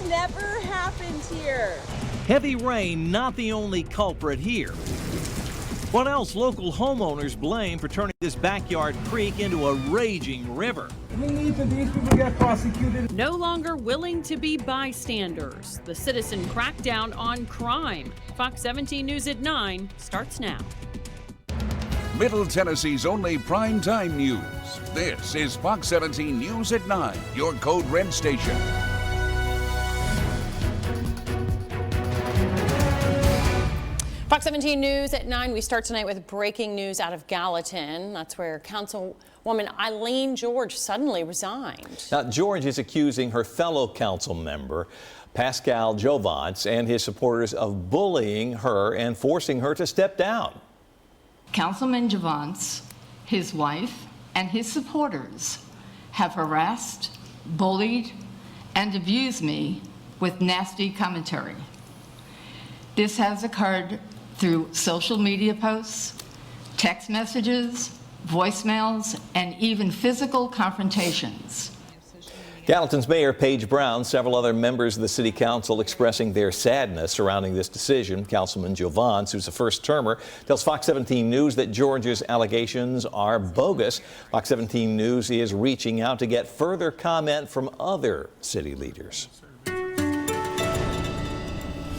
has never happened here. Heavy rain not the only culprit here. What else local homeowners blame for turning this backyard creek into a raging river? We need to these people get prosecuted. No longer willing to be bystanders. The citizen crackdown on crime. Fox 17 News at 9 starts now. Middle Tennessee's only primetime news. This is Fox 17 News at 9, your Code Red station. Fox 17 News at 9. We start tonight with breaking news out of Gallatin. That's where Councilwoman Eileen George suddenly resigned. Now, George is accusing her fellow council member, Pascal Jovance, and his supporters of bullying her and forcing her to step down. Councilman Jovance, his wife, and his supporters have harassed, bullied, and abused me with nasty commentary. This has occurred through social media posts, text messages, voicemails, and even physical confrontations. Gallatin's Mayor Paige Brown, several other members of the City Council expressing their sadness surrounding this decision. Councilman Jovance, who's a first-termer, tells Fox 17 News that George's allegations are bogus. Fox 17 News is reaching out to get further comment from other city leaders.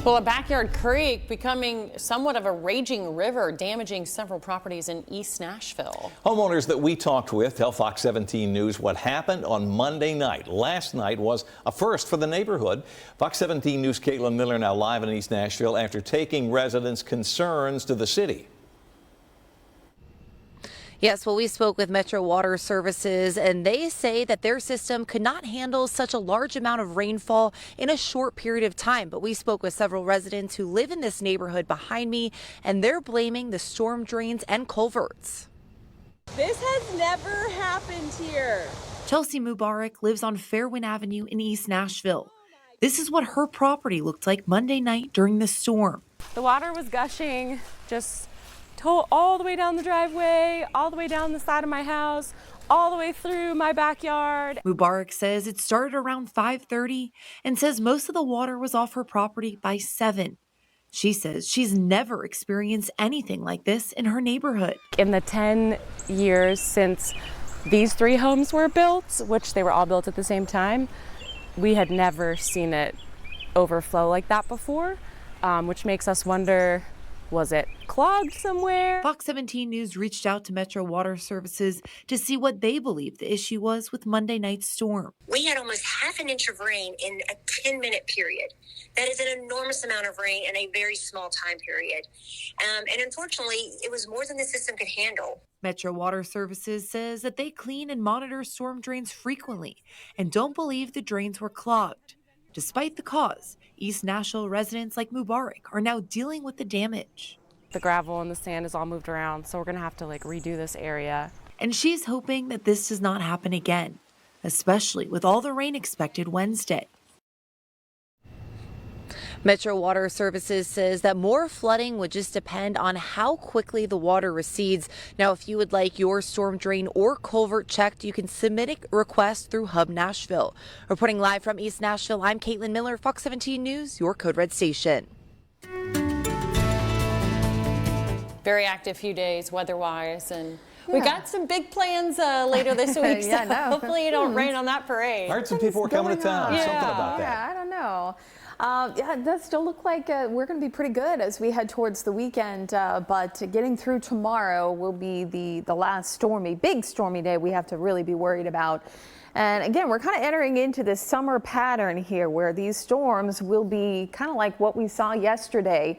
Well, a backyard creek becoming somewhat of a raging river, damaging several properties in East Nashville. Homeowners that we talked with tell Fox 17 News what happened on Monday night. Last night was a first for the neighborhood. Fox 17 News' Caitlin Miller now live in East Nashville after taking residents' concerns to the city. Yes, well, we spoke with Metro Water Services, and they say that their system could not handle such a large amount of rainfall in a short period of time. But we spoke with several residents who live in this neighborhood behind me, and they're blaming the storm drains and culverts. This has never happened here. Chelsea Mubarak lives on Fairwind Avenue in East Nashville. This is what her property looked like Monday night during the storm. The water was gushing just all the way down the driveway, all the way down the side of my house, all the way through my backyard. Mubarak says it started around 5:30 and says most of the water was off her property by 7. She says she's never experienced anything like this in her neighborhood. In the 10 years since these 3 homes were built, which they were all built at the same time, we had never seen it overflow like that before, which makes us wonder, was it clogged somewhere? Fox 17 News reached out to Metro Water Services to see what they believe the issue was with Monday night's storm. We had almost half an inch of rain in a 10-minute period. That is an enormous amount of rain in a very small time period. And unfortunately, it was more than the system could handle. Metro Water Services says that they clean and monitor storm drains frequently and don't believe the drains were clogged. Despite the cause, East Nashville residents like Mubarak are now dealing with the damage. The gravel and the sand is all moved around, so we're gonna have to redo this area. And she's hoping that this does not happen again, especially with all the rain expected Wednesday. Metro Water Services says that more flooding would just depend on how quickly the water recedes. Now, if you would like your storm drain or culvert checked, you can submit a request through Hub Nashville. Reporting live from East Nashville, I'm Caitlin Miller, Fox 17 News, your Code Red station. Very active few days weather-wise, and we got some big plans later this week, so hopefully it don't rain on that parade. I heard some people were coming to town. Yeah. Something about that. Yeah, I don't know. Yeah, it does still look like we're going to be pretty good as we head towards the weekend, but getting through tomorrow will be the last big stormy day we have to really be worried about. And again, we're kind of entering into this summer pattern here where these storms will be kind of like what we saw yesterday.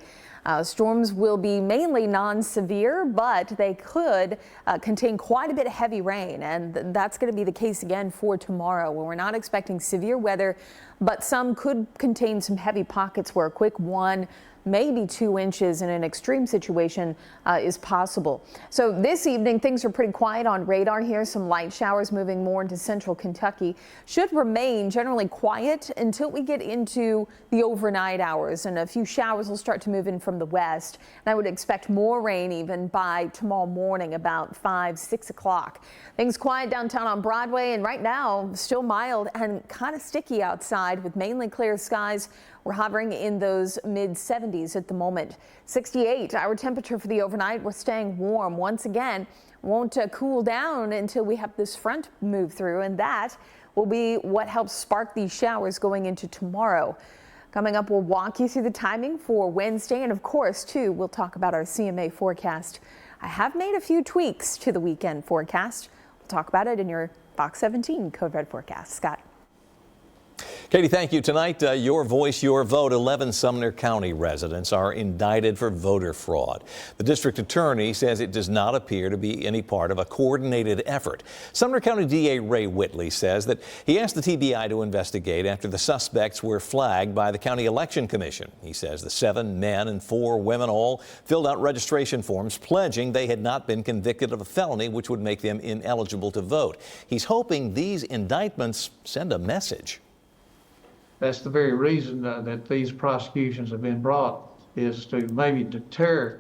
Storms will be mainly non-severe, but they could contain quite a bit of heavy rain, and that's going to be the case again for tomorrow, where we're not expecting severe weather, but some could contain some heavy pockets where a quick 1 maybe 2 inches in an extreme situation is possible. So this evening, things are pretty quiet on radar here. Some light showers moving more into central Kentucky. Should remain generally quiet until we get into the overnight hours, and a few showers will start to move in from the west. And I would expect more rain even by tomorrow morning, about 5, 6 o'clock. Things quiet downtown on Broadway, and right now still mild and kind of sticky outside with mainly clear skies. We're hovering in those mid-70s at the moment. 68 our temperature for the overnight. We're staying warm once again. Won't cool down until we have this front move through, and that will be what helps spark these showers going into tomorrow. Coming up, we'll walk you through the timing for Wednesday, and of course, too, we'll talk about our CMA forecast. I have made a few tweaks to the weekend forecast. We'll talk about it in your Fox 17 Code Red forecast. Scott. Katie, thank you. Tonight, your voice, your vote. 11 Sumner County residents are indicted for voter fraud. The district attorney says it does not appear to be any part of a coordinated effort. Sumner County DA Ray Whitley says that he asked the TBI to investigate after the suspects were flagged by the County Election Commission. He says the 7 men and 4 women all filled out registration forms pledging they had not been convicted of a felony which would make them ineligible to vote. He's hoping these indictments send a message. That's the very reason that these prosecutions have been brought, is to maybe deter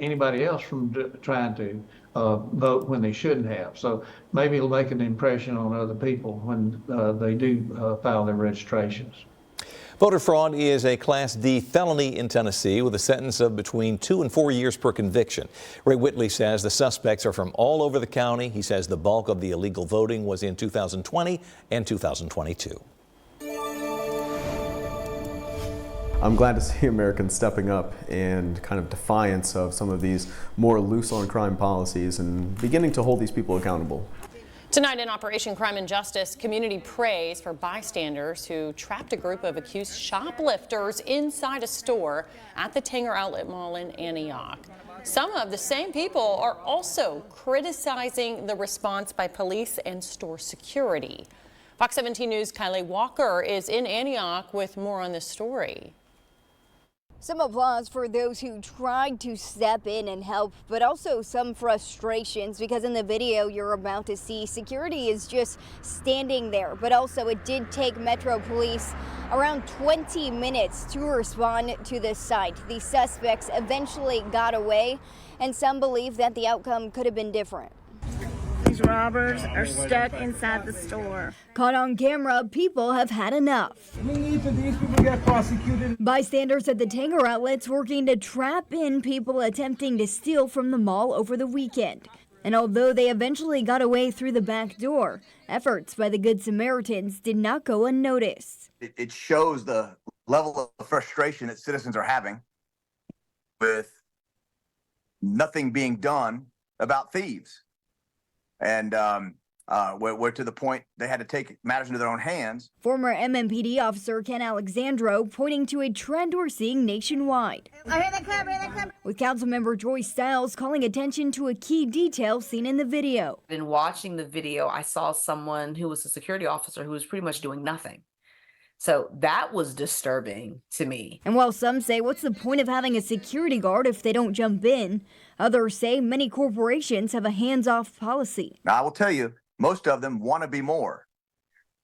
anybody else from trying to vote when they shouldn't have. So maybe it'll make an impression on other people when they do file their registrations. Voter fraud is a Class D felony in Tennessee with a sentence of between 2 and 4 years per conviction. Ray Whitley says the suspects are from all over the county. He says the bulk of the illegal voting was in 2020 and 2022. I'm glad to see Americans stepping up and kind of defiance of some of these more loose on crime policies and beginning to hold these people accountable. Tonight in Operation Crime and Justice, community prays for bystanders who trapped a group of accused shoplifters inside a store at the Tanger Outlet Mall in Antioch. Some of the same people are also criticizing the response by police and store security. Fox 17 News' Kylie Walker is in Antioch with more on this story. Some applause for those who tried to step in and help, but also some frustrations because in the video you're about to see, security is just standing there. But also it did take Metro Police around 20 minutes to respond to the site. The suspects eventually got away, and some believe that the outcome could have been different. These robbers are stuck inside the store. Caught on camera, people have had enough. We need for these people to get prosecuted. Bystanders at the Tanger outlets working to trap in people attempting to steal from the mall over the weekend. And although they eventually got away through the back door, efforts by the Good Samaritans did not go unnoticed. It shows the level of frustration that citizens are having with nothing being done about thieves. And we're to the point they had to take matters into their own hands. Former MMPD officer Ken Alexandro pointing to a trend we're seeing nationwide. I hear the clap, I hear the clap. With Councilmember Joyce Stiles calling attention to a key detail seen in the video. In watching the video, I saw someone who was a security officer who was pretty much doing nothing. So that was disturbing to me. And while some say, what's the point of having a security guard if they don't jump in? Others say many corporations have a hands-off policy. Now, I will tell you, most of them want to be more,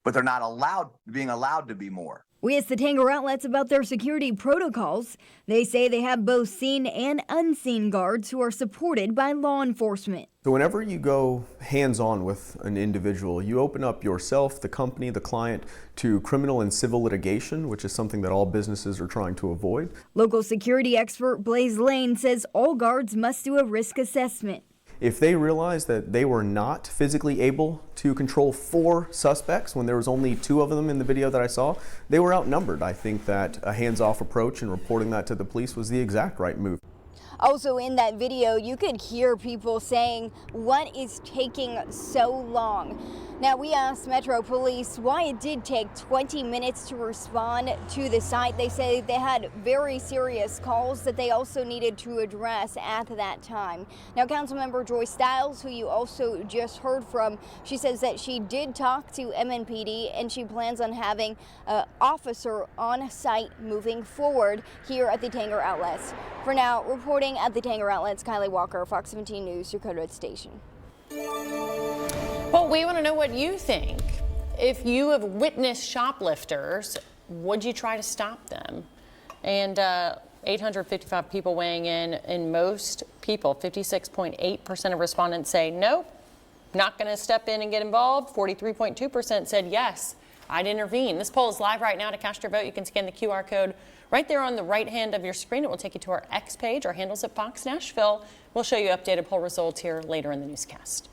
but they're not being allowed to be more. We asked the Tanger outlets about their security protocols. They say they have both seen and unseen guards who are supported by law enforcement. So whenever you go hands-on with an individual, you open up yourself, the company, the client, to criminal and civil litigation, which is something that all businesses are trying to avoid. Local security expert Blaze Lane says all guards must do a risk assessment. If they realized that they were not physically able to control 4 suspects when there was only 2 of them in the video that I saw, they were outnumbered. I think that a hands-off approach and reporting that to the police was the exact right move. Also in that video, you could hear people saying, "What is taking so long?" Now, we asked Metro Police why it did take 20 minutes to respond to the site. They say they had very serious calls that they also needed to address at that time. Now, Councilmember Joy Stiles, who you also just heard from, she says that she did talk to MNPD and she plans on having an officer on site moving forward here at the Tanger Outlets. For now, reporting at the Tanger Outlets, Kylie Walker, Fox 17 News, your Code Red station. Well, we want to know what you think. If you have witnessed shoplifters, would you try to stop them? And 855 people weighing in, and most people, 56.8% of respondents say nope, not going to step in and get involved. 43.2% said yes, I'd intervene. This poll is live right now. To cast your vote, you can scan the QR code right there on the right hand of your screen. It will take you to our X page. Our handle's at Fox Nashville. We'll show you updated poll results here later in the newscast.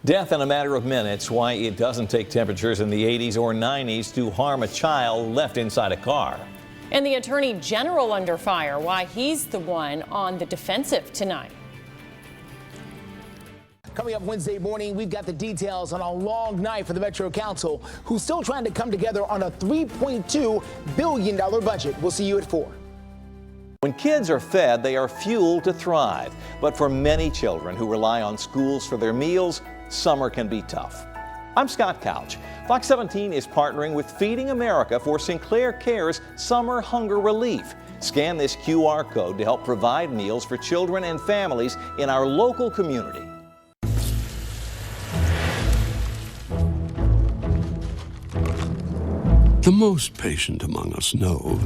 Death in a matter of minutes. Why it doesn't take temperatures in the 80s or 90s to harm a child left inside a car. And the Attorney General under fire. Why he's the one on the defensive tonight. Coming up Wednesday morning, we've got the details on a long night for the Metro Council, who's still trying to come together on a $3.2 billion budget. We'll see you at 4. When kids are fed, they are fueled to thrive. But for many children who rely on schools for their meals, summer can be tough. I'm Scott Couch. Fox 17 is partnering with Feeding America for Sinclair Care's Summer Hunger Relief. Scan this QR code to help provide meals for children and families in our local community. The most patient among us know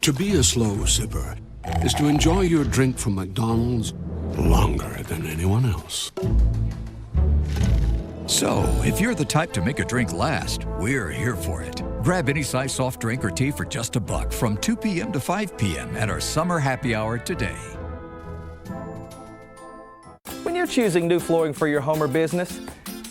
to be a slow sipper is to enjoy your drink from McDonald's longer than anyone else. So, if you're the type to make a drink last, we're here for it. Grab any size soft drink or tea for just $1 from 2 p.m. to 5 p.m. at our summer happy hour today. When you're choosing new flooring for your home or business,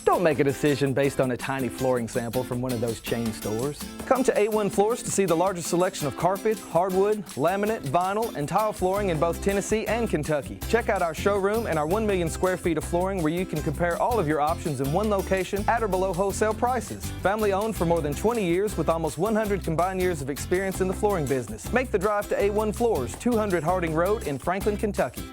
don't make a decision based on a tiny flooring sample from one of those chain stores. Come to A1 Floors to see the largest selection of carpet, hardwood, laminate, vinyl, and tile flooring in both Tennessee and Kentucky. Check out our showroom and our 1 million square feet of flooring where you can compare all of your options in one location at or below wholesale prices. Family owned for more than 20 years with almost 100 combined years of experience in the flooring business. Make the drive to A1 Floors, 200 Harding Road in Franklin, Kentucky.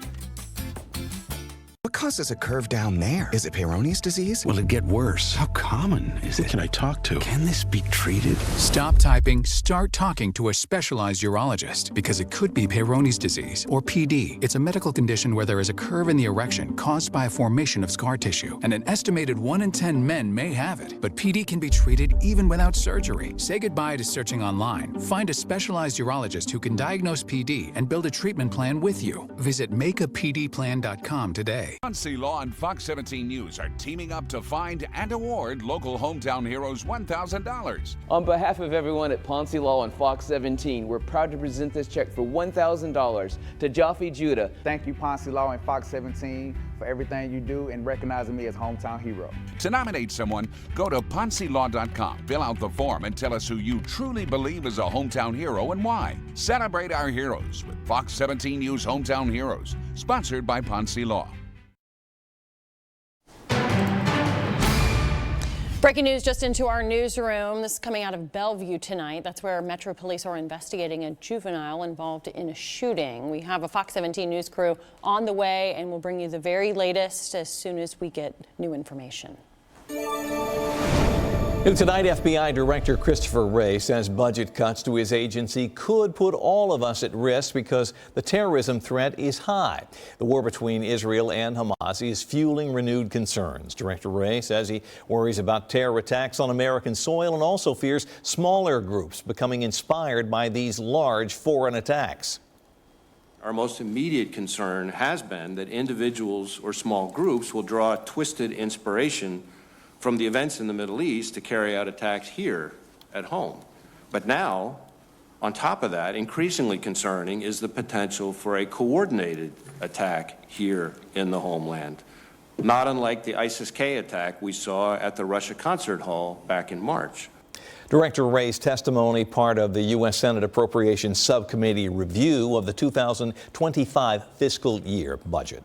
What causes a curve down there? Is it Peyronie's disease? Will it get worse? How common is it? Who can I talk to? Can this be treated? Stop typing, start talking to a specialized urologist because it could be Peyronie's disease or PD. It's a medical condition where there is a curve in the erection caused by a formation of scar tissue, and an estimated 1 in 10 men may have it. But PD can be treated even without surgery. Say goodbye to searching online. Find a specialized urologist who can diagnose PD and build a treatment plan with you. Visit makeapdplan.com today. Ponce Law and Fox 17 News are teaming up to find and award local hometown heroes $1,000. On behalf of everyone at Ponce Law and Fox 17, we're proud to present this check for $1,000 to Jaffe Judah. Thank you, Ponce Law and Fox 17, for everything you do and recognizing me as hometown hero. To nominate someone, go to PonceLaw.com, fill out the form, and tell us who you truly believe is a hometown hero and why. Celebrate our heroes with Fox 17 News Hometown Heroes, sponsored by Ponce Law. Breaking news just into our newsroom. This is coming out of Bellevue tonight. That's where Metro Police are investigating a juvenile involved in a shooting. We have a Fox 17 news crew on the way, and we'll bring you the very latest as soon as we get new information. And tonight, FBI Director Christopher Wray says budget cuts to his agency could put all of us at risk because the terrorism threat is high. The war between Israel and Hamas is fueling renewed concerns. Director Wray says he worries about terror attacks on American soil and also fears smaller groups becoming inspired by these large foreign attacks. Our most immediate concern has been that individuals or small groups will draw twisted inspiration from the events in the Middle East to carry out attacks here at home. But now, on top of that, increasingly concerning is the potential for a coordinated attack here in the homeland, not unlike the ISIS-K attack we saw at the Russia concert hall back in March. Director Ray's testimony, part of the U.S. Senate Appropriations Subcommittee review of the 2025 fiscal year budget.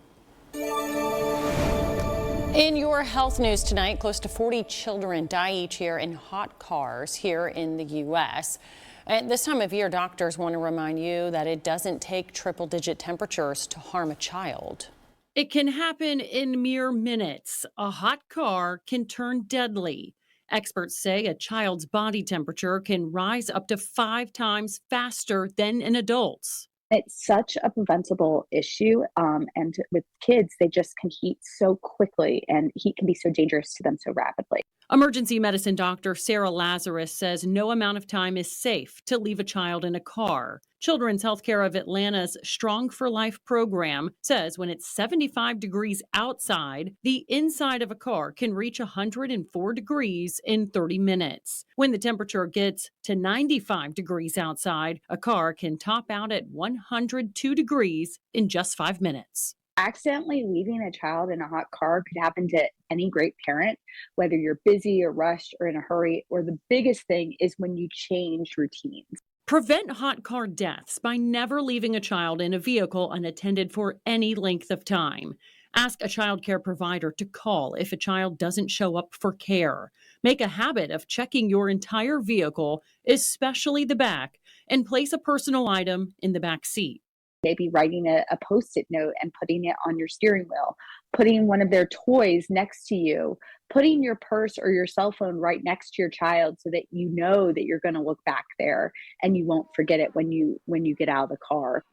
In your health news tonight, close to 40 children die each year in hot cars here in the U.S. At this time of year, doctors want to remind you that it doesn't take triple-digit temperatures to harm a child. It can happen in mere minutes. A hot car can turn deadly. Experts say a child's body temperature can rise up to 5 times faster than an adult's. It's such a preventable issue, and with kids, they just can heat so quickly, and heat can be so dangerous to them so rapidly. Emergency medicine doctor Sarah Lazarus says no amount of time is safe to leave a child in a car. Children's Healthcare of Atlanta's Strong for Life program says when it's 75 degrees outside, the inside of a car can reach 104 degrees in 30 minutes. When the temperature gets to 95 degrees outside, a car can top out at 102 degrees in just 5 minutes. Accidentally leaving a child in a hot car could happen to any great parent, whether you're busy or rushed or in a hurry, or the biggest thing is when you change routines. Prevent hot car deaths by never leaving a child in a vehicle unattended for any length of time. Ask a child care provider to call if a child doesn't show up for care. Make a habit of checking your entire vehicle, especially the back, and place a personal item in the back seat. Maybe writing a Post-it note and putting it on your steering wheel, putting one of their toys next to you, putting your purse or your cell phone right next to your child so that you know that you're going to look back there and you won't forget it when you get out of the car.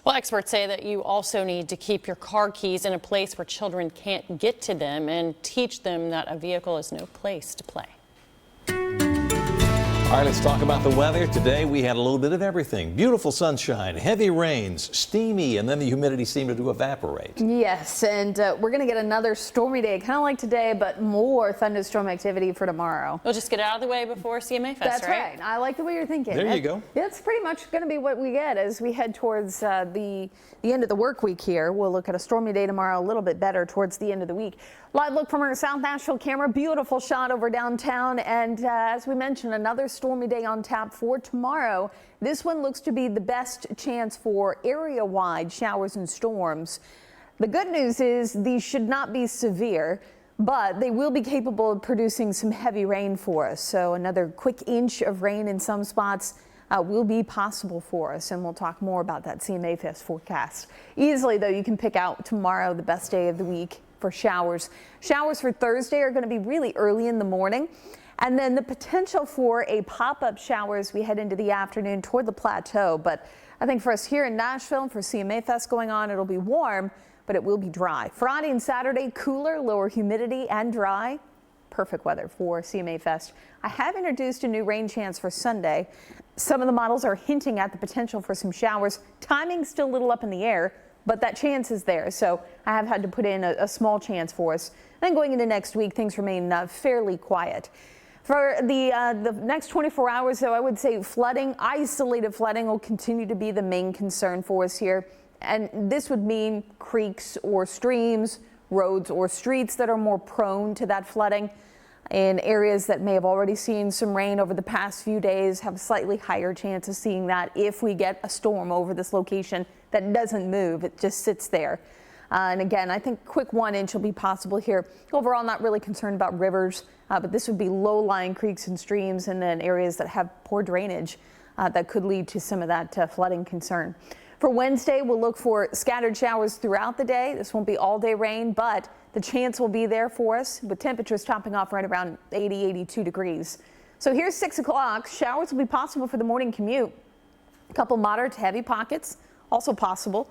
Well, experts say that you also need to keep your car keys in a place where children can't get to them and teach them that a vehicle is no place to play. All right, let's talk about the weather. Today we had a little bit of everything. Beautiful sunshine, heavy rains, steamy, and then the humidity seemed to evaporate. Yes, and we're going to get another stormy day, kind of like today, but more thunderstorm activity for tomorrow. We'll just get out of the way before CMA Fest, That's right. I like the way you're thinking. There you go. That's pretty much going to be what we get as we head towards the end of the work week here. We'll look at a stormy day tomorrow, a little bit better towards the end of the week. Live look from our South Nashville camera. Beautiful shot over downtown. And as we mentioned, another stormy day on tap for tomorrow. This one looks to be the best chance for area-wide showers and storms. The good news is these should not be severe, but they will be capable of producing some heavy rain for us. So another quick inch of rain in some spots will be possible for us, and we'll talk more about that CMA Fest forecast. Easily, though, you can pick out tomorrow the best day of the week for showers. Showers for Thursday are going to be really early in the morning, and then the potential for a pop-up shower as we head into the afternoon toward the plateau. But I think for us here in Nashville, for CMA Fest going on, it'll be warm, but it will be dry. Friday and Saturday, cooler, lower humidity and dry. Perfect weather for CMA Fest. I have introduced a new rain chance for Sunday. Some of the models are hinting at the potential for some showers. Timing's still a little up in the air, but that chance is there. So I have had to put in a small chance for us. Then going into next week, things remain fairly quiet. For the next 24 hours, though, I would say flooding, isolated flooding will continue to be the main concern for us here. And this would mean creeks or streams, roads or streets that are more prone to that flooding. In areas that may have already seen some rain over the past few days, have a slightly higher chance of seeing that if we get a storm over this location that doesn't move, it just sits there. And again, I think quick 1 inch will be possible here. Overall, not really concerned about rivers, but this would be low-lying creeks and streams and then areas that have poor drainage that could lead to some of that flooding concern. For Wednesday, we'll look for scattered showers throughout the day. This won't be all-day rain, but the chance will be there for us with temperatures topping off right around 80, 82 degrees. So here's 6 o'clock. Showers will be possible for the morning commute. A couple moderate to heavy pockets also possible.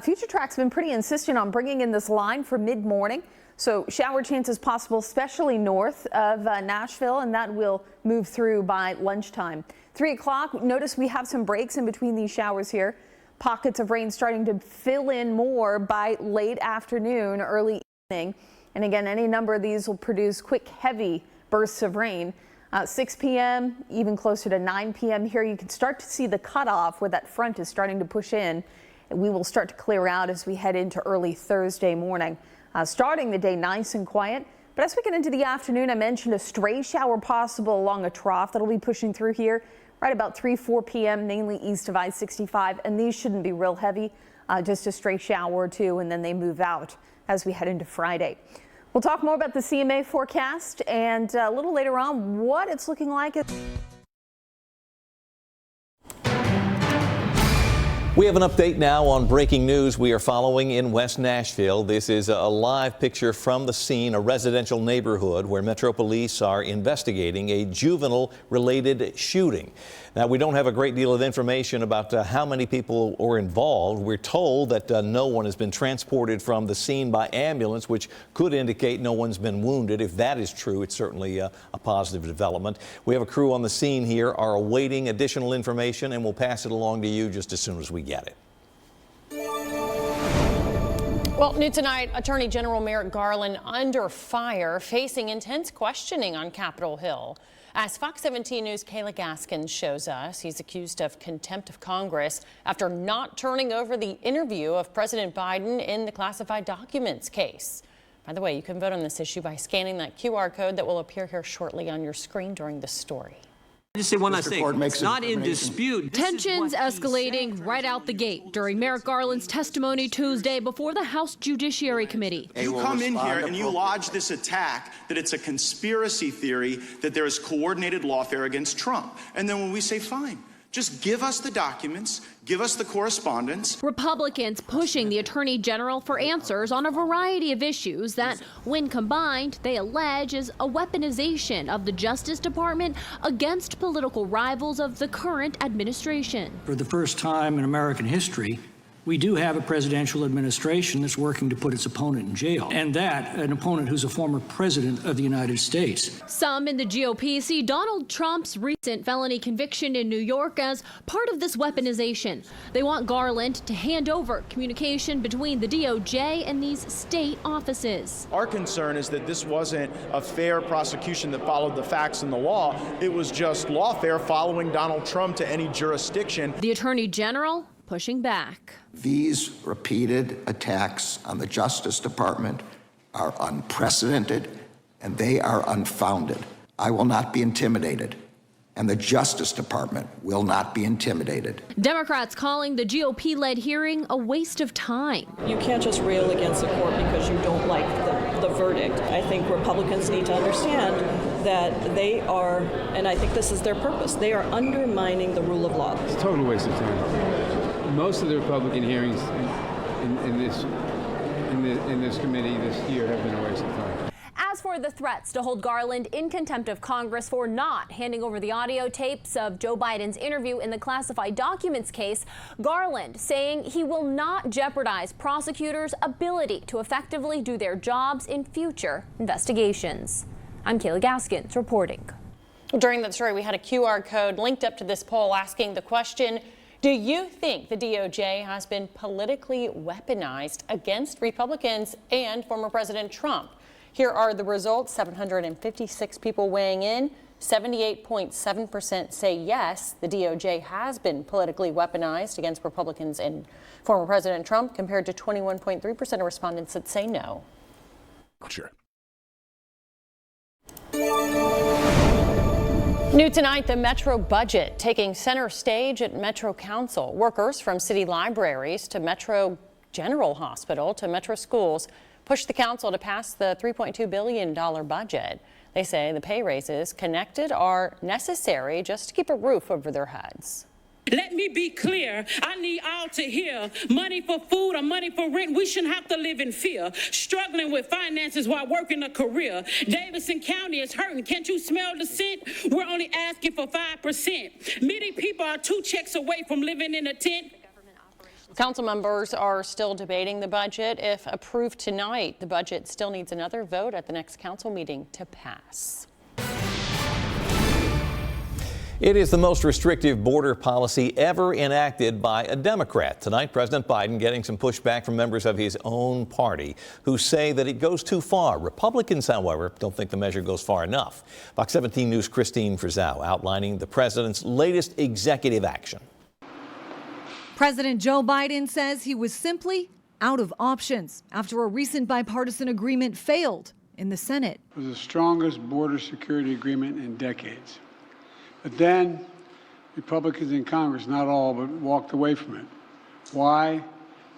Future Track's been pretty insistent on bringing in this line for mid-morning. So shower chances possible, especially north of Nashville, and that will move through by lunchtime. 3 o'clock, notice we have some breaks in between these showers here. Pockets of rain starting to fill in more by late afternoon, early evening. And again, any number of these will produce quick, heavy bursts of rain. 6 p.m., even closer to 9 p.m. here, you can start to see the cutoff where that front is starting to push in. And we will start to clear out as we head into early Thursday morning. Starting the day nice and quiet, But as we get into the afternoon, I mentioned a stray shower possible along a trough that'll be pushing through here right about 3-4 p.m., mainly east of I-65. And these shouldn't be real heavy, just a stray shower or two, and then they move out as we head into Friday. We'll talk more about the CMA forecast and a little later on what it's looking like. We have an update now on breaking news we are following in West Nashville. This is a live picture from the scene, a residential neighborhood where Metro Police are investigating a juvenile-related shooting. Now, we don't have a great deal of information about how many people were involved. We're told that no one has been transported from the scene by ambulance, which could indicate no one's been wounded. If that is true, it's certainly a positive development. We have a crew on the scene here, are awaiting additional information, and we'll pass it along to you just as soon as we get it. Well, new tonight, Attorney General Merrick Garland under fire, facing intense questioning on Capitol Hill. As Fox 17 News' Kayla Gaskins shows us, he's accused of contempt of Congress after not turning over the interview of President Biden in the classified documents case. By the way, you can vote on this issue by scanning that QR code that will appear here shortly on your screen during this story. Just say one last thing. It's not in dispute. Tensions escalating right out the gate during Merrick Garland's testimony Tuesday before the House Judiciary Committee. You come in here and you lodge this attack that it's a conspiracy theory that there is coordinated lawfare against Trump. And then when we say, fine, just give us the documents, give us the correspondence. Republicans pushing the Attorney General for answers on a variety of issues that, when combined, they allege is a weaponization of the Justice Department against political rivals of the current administration. For the first time in American history, we do have a presidential administration that's working to put its opponent in jail, and that an opponent who's a former president of the United States. Some in the GOP see Donald Trump's recent felony conviction in New York as part of this weaponization. They want Garland to hand over communication between the DOJ and these state offices. Our concern is that this wasn't a fair prosecution that followed the facts and the law. It was just lawfare following Donald Trump to any jurisdiction. The Attorney General pushing back. These repeated attacks on the Justice Department are unprecedented and they are unfounded. I will not be intimidated, and the Justice Department will not be intimidated. Democrats calling the GOP-led hearing a waste of time. You can't just rail against the court because you don't like the verdict. I think Republicans need to understand that they are, and I think this is their purpose, they are undermining the rule of law. It's a total waste of time. Most of the Republican hearings in this committee this year have been a waste of time. As for the threats to hold Garland in contempt of Congress for not handing over the audio tapes of Joe Biden's interview in the classified documents case, Garland saying he will not jeopardize prosecutors' ability to effectively do their jobs in future investigations. I'm Kayla Gaskins reporting. During that story, we had a QR code linked up to this poll asking the question, do you think the DOJ has been politically weaponized against Republicans and former President Trump? Here are the results. 756 people weighing in. 78.7% say yes, the DOJ has been politically weaponized against Republicans and former President Trump, compared to 21.3% of respondents that say no. Sure. New tonight, the Metro budget taking center stage at Metro Council. Workers from city libraries to Metro General Hospital to Metro schools pushed the council to pass the $3.2 billion budget. They say the pay raises connected are necessary just to keep a roof over their heads. Let me be clear. I need all to hear money for food or money for rent. We shouldn't have to live in fear, struggling with finances while working a career. Davidson County is hurting. Can't you smell the scent? We're only asking for 5%. Many people are 2 checks away from living in a tent. Council members are still debating the budget. If approved tonight, the budget still needs another vote at the next council meeting to pass. It is the most restrictive border policy ever enacted by a Democrat. Tonight, President Biden getting some pushback from members of his own party who say that it goes too far. Republicans, however, don't think the measure goes far enough. Fox 17 News' Christine Frizzell outlining the president's latest executive action. President Joe Biden says he was simply out of options after a recent bipartisan agreement failed in the Senate. It was the strongest border security agreement in decades. But then Republicans in Congress, not all, but walked away from it. Why?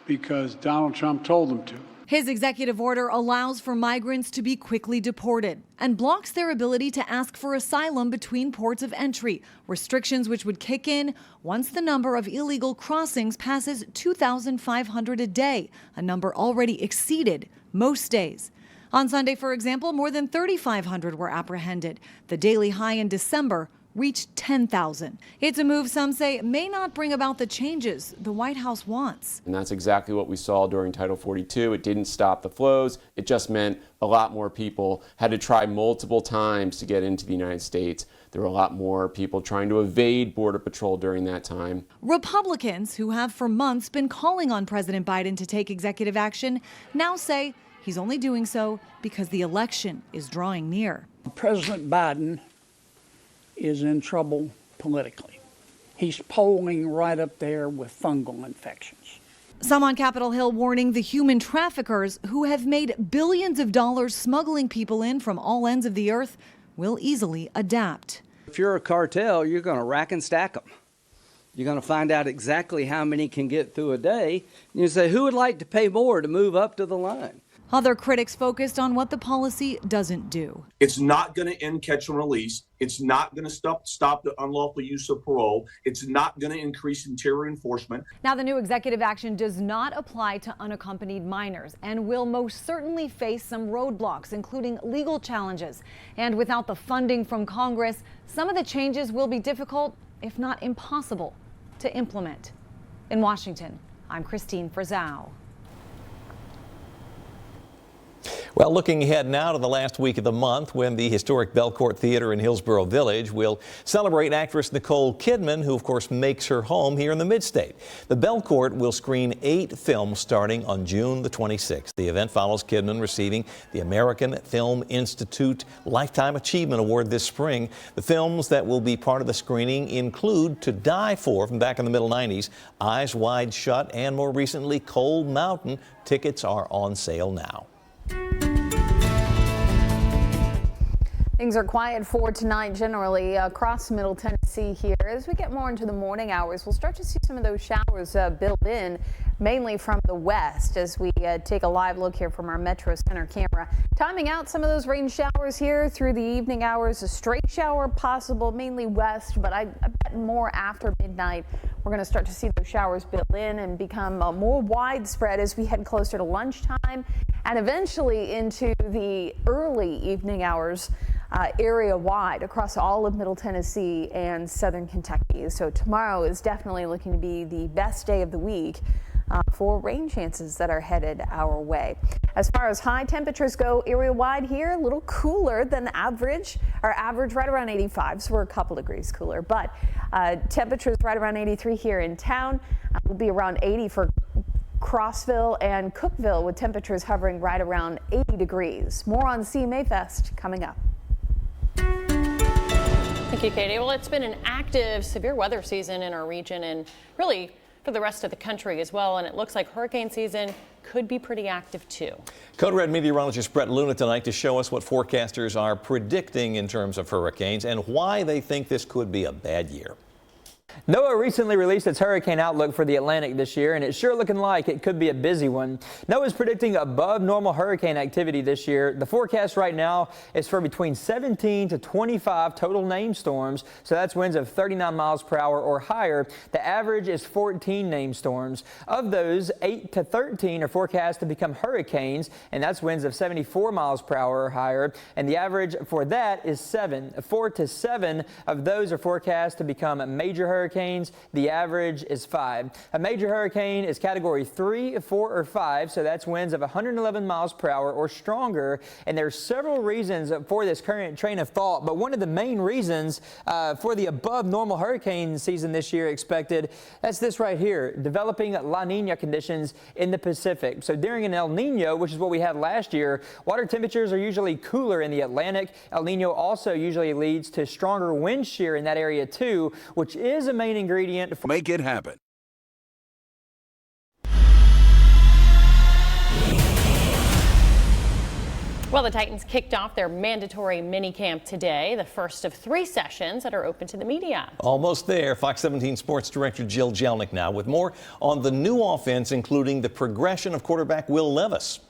Because Donald Trump told them to. His executive order allows for migrants to be quickly deported and blocks their ability to ask for asylum between ports of entry, restrictions which would kick in once the number of illegal crossings passes 2,500 a day, a number already exceeded most days. On Sunday, for example, more than 3,500 were apprehended. The daily high in December reached 10,000. It's a move some say may not bring about the changes the White House wants. And that's exactly what we saw during Title 42. It didn't stop the flows. It just meant a lot more people had to try multiple times to get into the United States. There were a lot more people trying to evade Border Patrol during that time. Republicans, who have for months been calling on President Biden to take executive action, now say he's only doing so because the election is drawing near. President Biden is in trouble politically. He's polling right up there with fungal infections. Some on Capitol Hill warning the human traffickers who have made billions of dollars smuggling people in from all ends of the earth will easily adapt. If you're a cartel, you're going to rack and stack them. You're going to find out exactly how many can get through a day. And you say, who would like to pay more to move up to the line? Other critics focused on what the policy doesn't do. It's not going to end catch and release. It's not going to stop the unlawful use of parole. It's not going to increase interior enforcement. Now, the new executive action does not apply to unaccompanied minors and will most certainly face some roadblocks, including legal challenges. And without the funding from Congress, some of the changes will be difficult, if not impossible, to implement. In Washington, I'm Christine Frizzau. Well, looking ahead now to the last week of the month when the historic Belcourt Theater in Hillsborough Village will celebrate actress Nicole Kidman, who of course makes her home here in the Mid-State. The Belcourt will screen 8 films starting on June the 26th. The event follows Kidman receiving the American Film Institute Lifetime Achievement Award this spring. The films that will be part of the screening include To Die For from back in the middle 90s, Eyes Wide Shut, and more recently Cold Mountain. Tickets are on sale now. Things are quiet for tonight generally across Middle Tennessee here. As we get more into the morning hours, we'll start to see some of those showers built in, mainly from the west, as we take a live look here from our Metro Center camera. Timing out some of those rain showers here through the evening hours. A straight shower possible, mainly west, but I bet more after midnight. We're going to start to see those showers built in and become more widespread as we head closer to lunchtime and eventually into the early evening hours. Area-wide across all of Middle Tennessee and southern Kentucky. So tomorrow is definitely looking to be the best day of the week for rain chances that are headed our way. As far as high temperatures go area-wide here, a little cooler than average. Our average right around 85, so we're a couple degrees cooler. But temperatures right around 83 here in town. Will be around 80 for Crossville and Cookeville, with temperatures hovering right around 80 degrees. More on CMA Fest coming up. Thank you, Katie. Well, it's been an active, severe weather season in our region and really for the rest of the country as well. And it looks like hurricane season could be pretty active too. Code Red meteorologist Brett Luna tonight to show us what forecasters are predicting in terms of hurricanes and why they think this could be a bad year. NOAA recently released its hurricane outlook for the Atlantic this year, and it's sure looking like it could be a busy one. NOAA is predicting above normal hurricane activity this year. The forecast right now is for between 17 to 25 total named storms, so that's winds of 39 miles per hour or higher. The average is 14 named storms. Of those, 8 to 13 are forecast to become hurricanes, and that's winds of 74 miles per hour or higher, and the average for that is 7. 4 to 7 of those are forecast to become major hurricanes. The average is 5. A major hurricane is category 3, 4, or 5, so that's winds of 111 miles per hour or stronger. And there's several reasons for this current train of thought, but one of the main reasons for the above normal hurricane season this year expected, that's this right here, developing La Nina conditions in the Pacific. So during an El Nino, which is what we had last year, water temperatures are usually cooler in the Atlantic. El Nino also usually leads to stronger wind shear in that area too, which is a main ingredient for make it happen. Well, the Titans kicked off their mandatory minicamp today, the first of 3 sessions that are open to the media. Almost there. Fox 17 Sports Director Jill Jelnick now with more on the new offense, including the progression of quarterback Will Levis.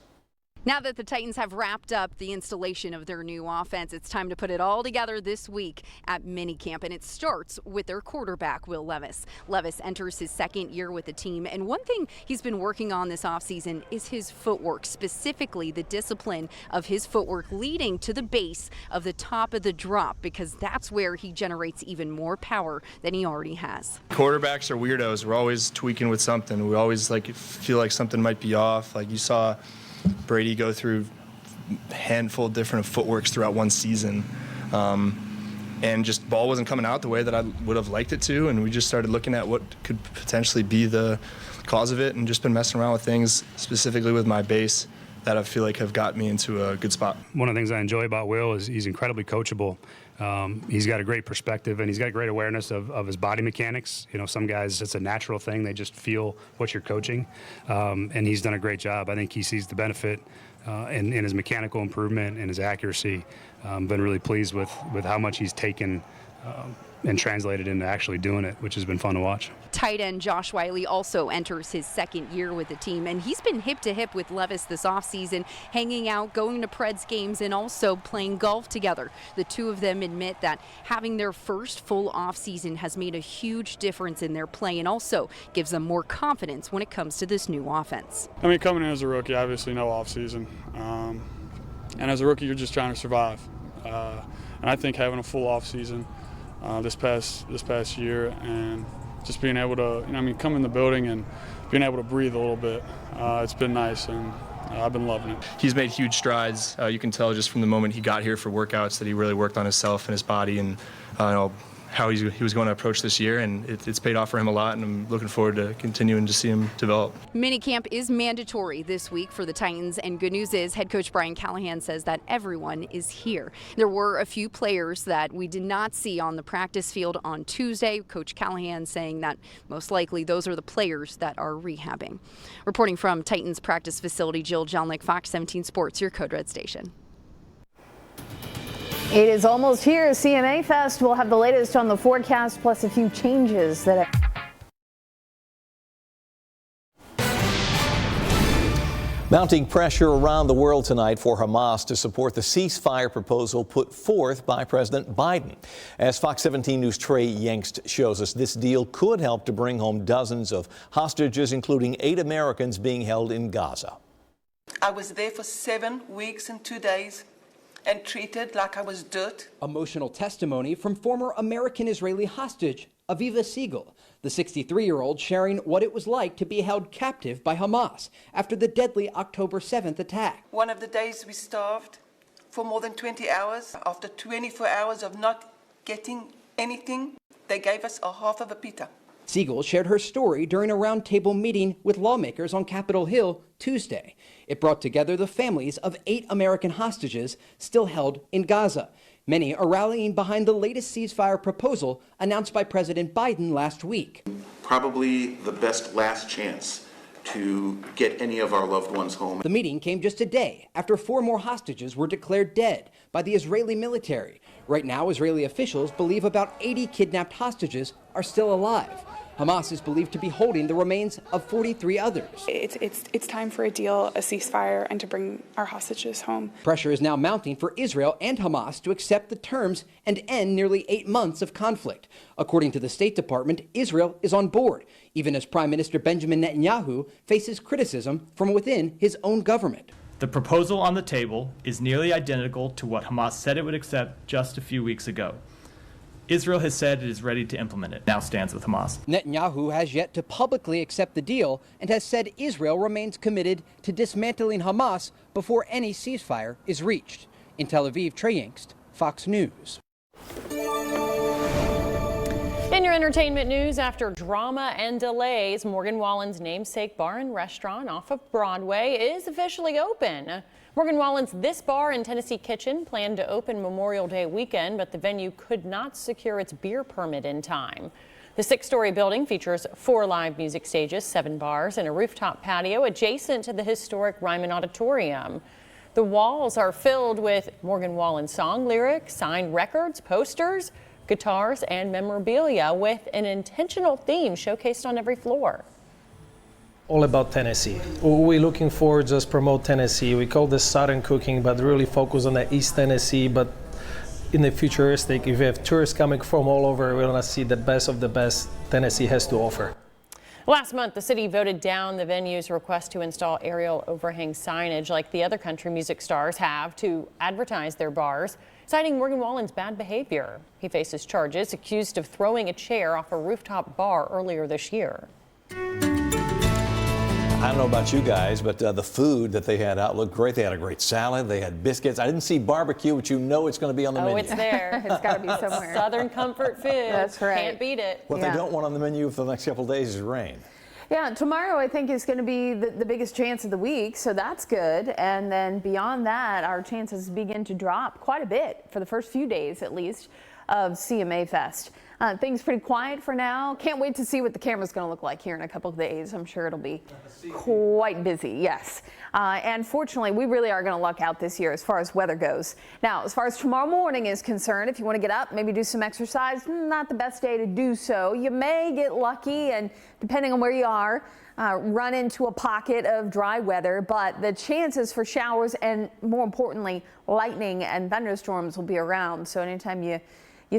Now that the Titans have wrapped up the installation of their new offense, it's time to put it all together this week at minicamp, and it starts with their quarterback, Will Levis. Levis enters his 2nd year with the team, and one thing he's been working on this offseason is his footwork, specifically the discipline of his footwork leading to the base of the top of the drop, because that's where he generates even more power than he already has. Quarterbacks are weirdos. We're always tweaking with something. We always feel like something might be off. Like you saw Brady go through a handful of different footworks throughout one season, and just ball wasn't coming out the way that I would have liked it to, and we just started looking at what could potentially be the cause of it, and just been messing around with things, specifically with my base, that I feel like have got me into a good spot. One of the things I enjoy about Will is he's incredibly coachable. He's got a great perspective, and he's got great awareness of his body mechanics. You know, some guys, it's a natural thing. They just feel what you're coaching, and he's done a great job. I think he sees the benefit in his mechanical improvement and his accuracy. Been really pleased with how much he's taken and translated into actually doing it, which has been fun to watch. Tight end Josh Wiley also enters his 2nd year with the team, and he's been hip to hip with Levis this offseason, hanging out, going to Preds games, and also playing golf together. The two of them admit that having their first full offseason has made a huge difference in their play and also gives them more confidence when it comes to this new offense. I mean, coming in as a rookie, obviously no offseason, and as a rookie, you're just trying to survive. And I think having a full offseason this past year, and just being able to, come in the building and being able to breathe a little bit, it's been nice, and I've been loving it. He's made huge strides. You can tell just from the moment he got here for workouts that he really worked on himself and his body, and how he was going to approach this year, and it's paid off for him a lot, and I'm looking forward to continuing to see him develop. Minicamp is mandatory this week for the Titans, and good news is head coach Brian Callahan says that everyone is here. There were a few players that we did not see on the practice field on Tuesday. Coach Callahan saying that most likely those are the players that are rehabbing. Reporting from Titans practice facility, Jill Jelnick, Fox 17 Sports, your Code Red station. It is almost here. CMA Fest will have the latest on the forecast, plus a few changes that Mounting pressure around the world tonight for Hamas to support the ceasefire proposal put forth by President Biden. As Fox 17 News' Trey Yangst shows us, this deal could help to bring home dozens of hostages, including 8 Americans being held in Gaza. I was there for 7 weeks and 2 days. And treated like I was dirt. Emotional testimony from former American-Israeli hostage Aviva Siegel, the 63-year-old sharing what it was like to be held captive by Hamas after the deadly October 7th attack. One of the days we starved for more than 20 hours. After 24 hours of not getting anything, they gave us a half of a pita. Siegel shared her story during a roundtable meeting with lawmakers on Capitol Hill Tuesday. It brought together the families of 8 American hostages still held in Gaza. Many are rallying behind the latest ceasefire proposal announced by President Biden last week. Probably the best last chance to get any of our loved ones home. The meeting came just a day after 4 more hostages were declared dead by the Israeli military. Right now, Israeli officials believe about 80 kidnapped hostages are still alive. Hamas is believed to be holding the remains of 43 others. It's time for a deal, a ceasefire, and to bring our hostages home. Pressure is now mounting for Israel and Hamas to accept the terms and end nearly 8 months of conflict. According to the State Department, Israel is on board, even as Prime Minister Benjamin Netanyahu faces criticism from within his own government. The proposal on the table is nearly identical to what Hamas said it would accept just a few weeks ago. Israel has said it is ready to implement it. Now stands with Hamas. Netanyahu has yet to publicly accept the deal and has said Israel remains committed to dismantling Hamas before any ceasefire is reached. In Tel Aviv, Trey Yangst, Fox News. In your entertainment news, after drama and delays, Morgan Wallen's namesake bar and restaurant off of Broadway is officially open. Morgan Wallen's This Bar and Tennessee Kitchen planned to open Memorial Day weekend, but the venue could not secure its beer permit in time. The 6-story building features 4 live music stages, 7 bars, and a rooftop patio adjacent to the historic Ryman Auditorium. The walls are filled with Morgan Wallen song lyrics, signed records, posters, guitars, and memorabilia with an intentional theme showcased on every floor. All about Tennessee. We're looking for just promote Tennessee. We call this Southern cooking, but really focus on the East Tennessee. But in the futuristic, if you have tourists coming from all over, we want to see the best of the best Tennessee has to offer. Last month, the city voted down the venue's request to install aerial overhang signage like the other country music stars have to advertise their bars, citing Morgan Wallen's bad behavior. He faces charges, accused of throwing a chair off a rooftop bar earlier this year. I don't know about you guys, but the food that they had out looked great. They had a great salad. They had biscuits. I didn't see barbecue, but you know it's going to be on the menu. Oh, it's there. It's got to be somewhere. Southern comfort food. That's right. Can't beat it. What they don't want on the menu for the next couple of days is rain. Yeah, tomorrow I think is going to be the biggest chance of the week, so that's good. And then beyond that, our chances begin to drop quite a bit for the first few days, at least, of CMA Fest. Things pretty quiet for now. Can't wait to see what the camera's going to look like here in a couple of days. I'm sure it'll be quite busy, yes. And fortunately, we really are going to luck out this year as far as weather goes. Now, as far as tomorrow morning is concerned, if you want to get up, maybe do some exercise, not the best day to do so. You may get lucky, and depending on where you are, run into a pocket of dry weather, but the chances for showers and, more importantly, lightning and thunderstorms will be around. So anytime you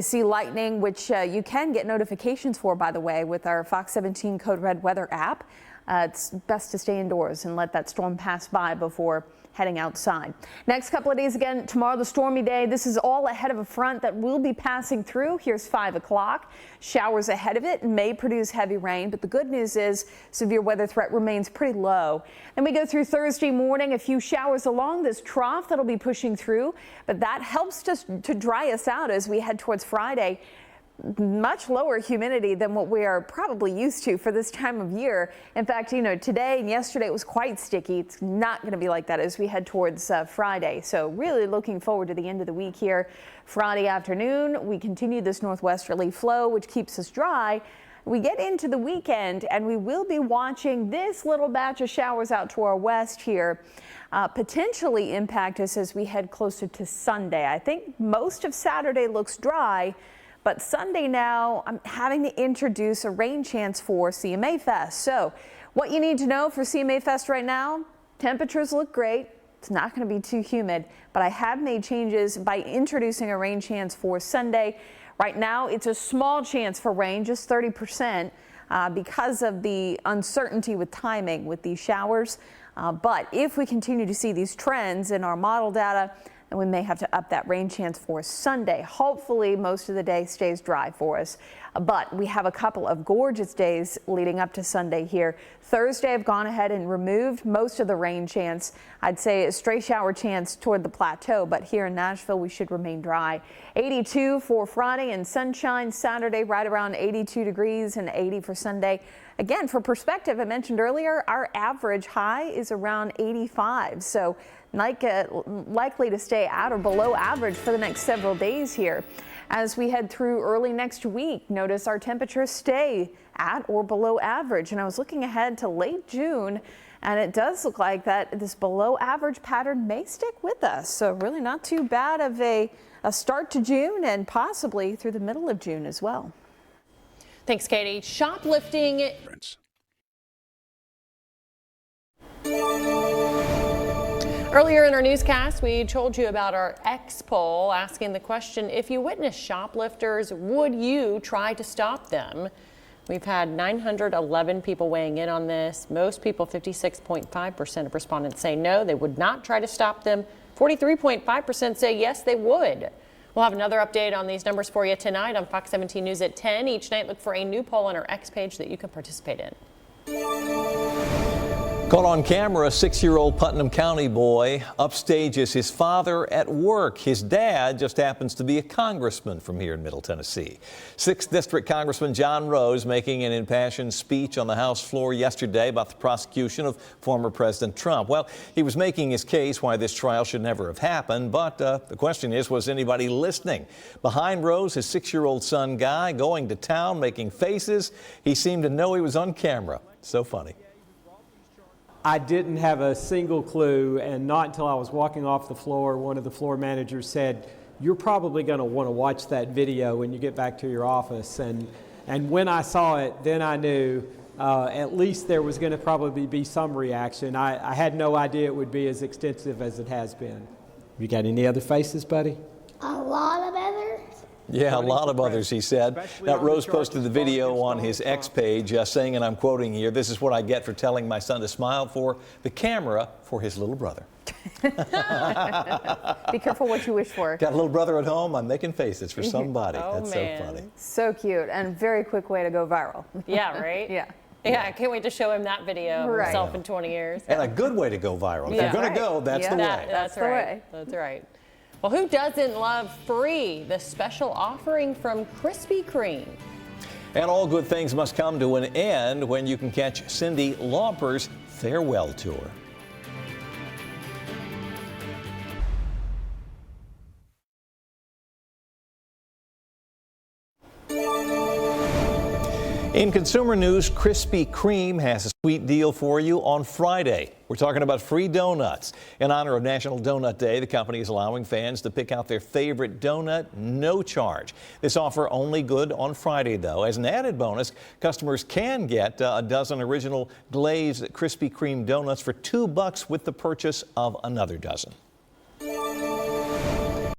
see lightning, which you can get notifications for, by the way, with our Fox 17 Code Red Weather app. It's best to stay indoors and let that storm pass by before heading outside. Next couple of days again, tomorrow the stormy day. This is all ahead of a front that will be passing through. Here's 5 o'clock. Showers ahead of it may produce heavy rain, but the good news is severe weather threat remains pretty low. Then we go through Thursday morning, a few showers along this trough that'll be pushing through, but that helps to dry us out as we head towards Friday. Much lower humidity than what we are probably used to for this time of year. In fact, you know, today and yesterday it was quite sticky. It's not going to be like that as we head towards Friday. So really looking forward to the end of the week here. Friday afternoon, we continue this northwesterly flow, which keeps us dry. We get into the weekend and we will be watching this little batch of showers out to our west here potentially impact us as we head closer to Sunday. I think most of Saturday looks dry. But Sunday now, I'm having to introduce a rain chance for CMA Fest. So what you need to know for CMA Fest right now, temperatures look great. It's not going to be too humid, but I have made changes by introducing a rain chance for Sunday. Right now, it's a small chance for rain, just 30%, because of the uncertainty with timing with these showers. But if we continue to see these trends in our model data, and we may have to up that rain chance for Sunday. Hopefully most of the day stays dry for us, but we have a couple of gorgeous days leading up to Sunday here. Thursday, I've gone ahead and removed most of the rain chance. I'd say a stray shower chance toward the plateau, but here in Nashville we should remain dry. 82 for Friday and sunshine. Saturday right around 82 degrees and 80 for Sunday. Again, for perspective, I mentioned earlier, our average high is around 85. So likely to stay at or below average for the next several days here. As we head through early next week, notice our temperatures stay at or below average. And I was looking ahead to late June, and it does look like that this below average pattern may stick with us. So really not too bad of a start to June, and possibly through the middle of June as well. Thanks, Katie. Shoplifting. Earlier in our newscast, we told you about our X poll asking the question, if you witness shoplifters, would you try to stop them? We've had 911 people weighing in on this. Most people, 56.5% of respondents say no, they would not try to stop them. 43.5% say yes, they would. We'll have another update on these numbers for you tonight on Fox 17 News at 10. Each night, look for a new poll on our X page that you can participate in. Caught on camera, a 6-year-old Putnam County boy upstages his father at work. His dad just happens to be a congressman from here in Middle Tennessee. 6th District Congressman John Rose making an impassioned speech on the House floor yesterday about the prosecution of former President Trump. Well, he was making his case why this trial should never have happened, but the question is, was anybody listening? Behind Rose, his 6-year-old son Guy going to town, making faces. He seemed to know he was on camera. So funny. I didn't have a single clue, and not until I was walking off the floor, one of the floor managers said, "You're probably going to want to watch that video when you get back to your office." And when I saw it, then I knew at least there was going to probably be some reaction. I had no idea it would be as extensive as it has been. You got any other faces, buddy? A lot of others. Yeah, a lot of others, he said. Now, Rose posted the video on his X page saying, and I'm quoting here, "This is what I get for telling my son to smile for the camera for his little brother." Be careful what you wish for. Got a little brother at home? I'm making faces for somebody. That's man. so funny. So cute, and very quick way to go viral. Yeah, right? Yeah. Yeah, I can't wait to show him that video of himself in 20 years. And a good way to go viral. If you're going to go, that's the way. That's right. That's right. Well, who doesn't love free? The special offering from Krispy Kreme. And all good things must come to an end when you can catch Cyndi Lauper's farewell tour. In consumer news, Krispy Kreme has a sweet deal for you on Friday. We're talking about free donuts. In honor of National Donut Day, the company is allowing fans to pick out their favorite donut, no charge. This offer only good on Friday, though. As an added bonus, customers can get a dozen original glazed Krispy Kreme donuts for $2 with the purchase of another dozen.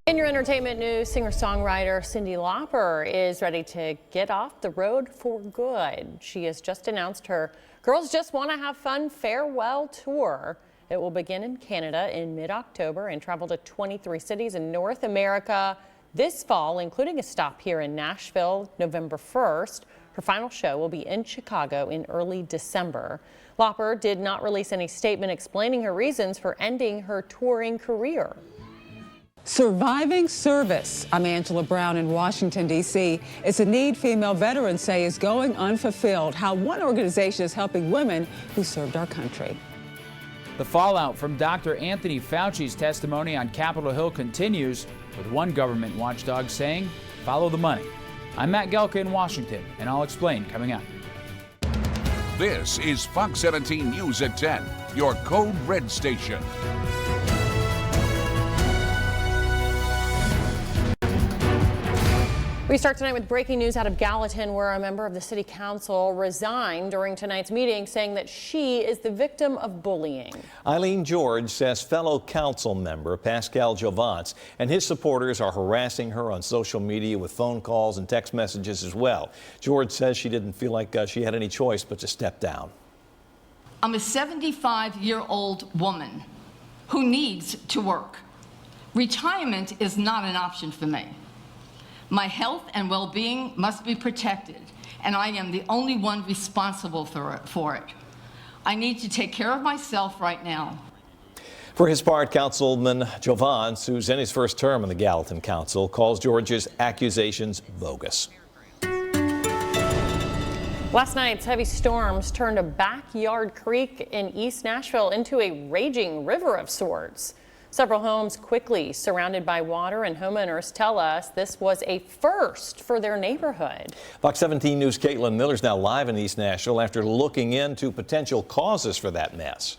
In your entertainment news, singer-songwriter Cyndi Lauper is ready to get off the road for good. She has just announced her Girls Just Want to Have Fun farewell tour. It will begin in Canada in mid-October and travel to 23 cities in North America this fall, including a stop here in Nashville November 1st. Her final show will be in Chicago in early December. Lauper did not release any statement explaining her reasons for ending her touring career. Surviving service. I'm Angela Brown in Washington, D.C. It's a need female veterans say is going unfulfilled. How one organization is helping women who served our country. The fallout from Dr. Anthony Fauci's testimony on Capitol Hill continues, with one government watchdog saying, "Follow the money." I'm Matt Gelka in Washington, and I'll explain coming up. This is Fox 17 News at 10, your Code Red station. We start tonight with breaking news out of Gallatin, where a member of the city council resigned during tonight's meeting, saying that she is the victim of bullying. Eileen George says fellow council member Pascal Jovance and his supporters are harassing her on social media with phone calls and text messages as well. George says she didn't feel like she had any choice but to step down. I'm a 75-year-old woman who needs to work. Retirement is not an option for me. My health and well-being must be protected, and I am the only one responsible for it. I need to take care of myself right now. For his part, Councilman Jovance, who's in his first term in the Gallatin Council, calls George's accusations bogus. Last night's heavy storms turned a backyard creek in East Nashville into a raging river of sorts. Several homes quickly surrounded by water, and homeowners tell us this was a first for their neighborhood. Fox 17 News' Caitlin Miller's now live in East Nashville after looking into potential causes for that mess.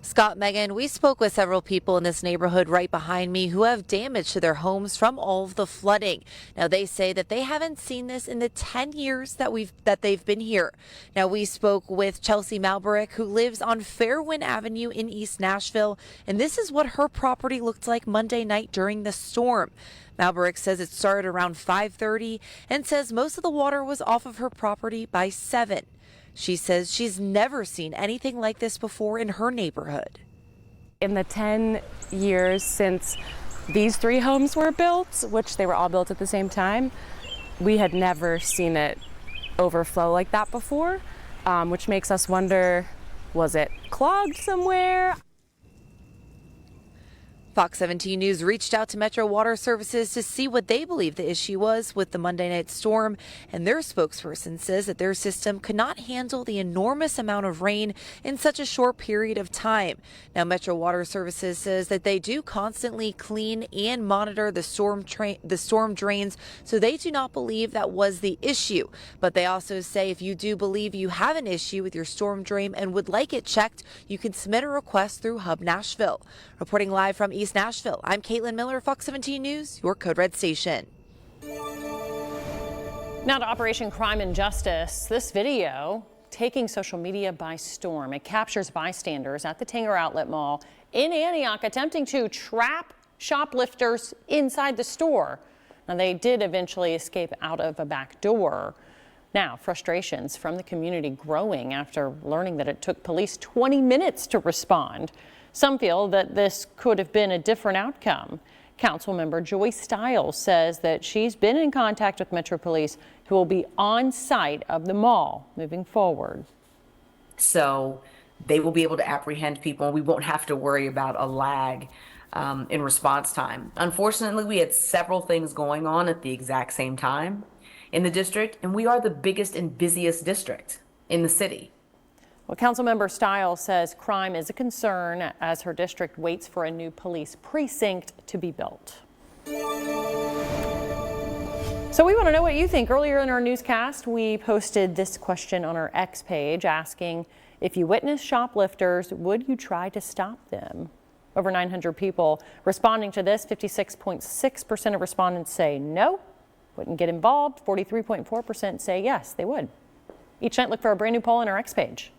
Scott, Megan, we spoke with several people in this neighborhood right behind me who have damage to their homes from all of the flooding. Now, they say that they haven't seen this in the 10 years that they've been here. Now, we spoke with Chelsea Malberick, who lives on Fairwind Avenue in East Nashville, and this is what her property looked like Monday night during the storm. Malberick says it started around 5:30 and says most of the water was off of her property by 7. She says she's never seen anything like this before in her neighborhood. In the 10 years since these 3 homes were built, which they were all built at the same time, we had never seen it overflow like that before, which makes us wonder, was it clogged somewhere? Fox 17 News reached out to Metro Water Services to see what they believe the issue was with the Monday night storm, and their spokesperson says that their system could not handle the enormous amount of rain in such a short period of time. Now, Metro Water Services says that they do constantly clean and monitor the storm drains, so they do not believe that was the issue. But they also say if you do believe you have an issue with your storm drain and would like it checked, you can submit a request through Hub Nashville. Reporting live from East Nashville, I'm Caitlin Miller, Fox 17 News, your Code Red station. Now to Operation Crime and Justice. This video taking social media by storm. It captures bystanders at the Tanger Outlet Mall in Antioch attempting to trap shoplifters inside the store. Now, they did eventually escape out of a back door. Now, frustrations from the community growing after learning that it took police 20 minutes to respond. Some feel that this could have been a different outcome. Councilmember Joy Stiles says that she's been in contact with Metro Police, who will be on site of the mall moving forward. So they will be able to apprehend people, and we won't have to worry about a lag in response time. Unfortunately, we had several things going on at the exact same time in the district, and we are the biggest and busiest district in the city. Well, Councilmember Stiles says crime is a concern as her district waits for a new police precinct to be built. So we want to know what you think. Earlier in our newscast, we posted this question on our X page asking, if you witness shoplifters, would you try to stop them? Over 900 people responding to this. 56.6% of respondents say no, wouldn't get involved. 43.4% say yes, they would. Each night, look for a brand new poll on our X page.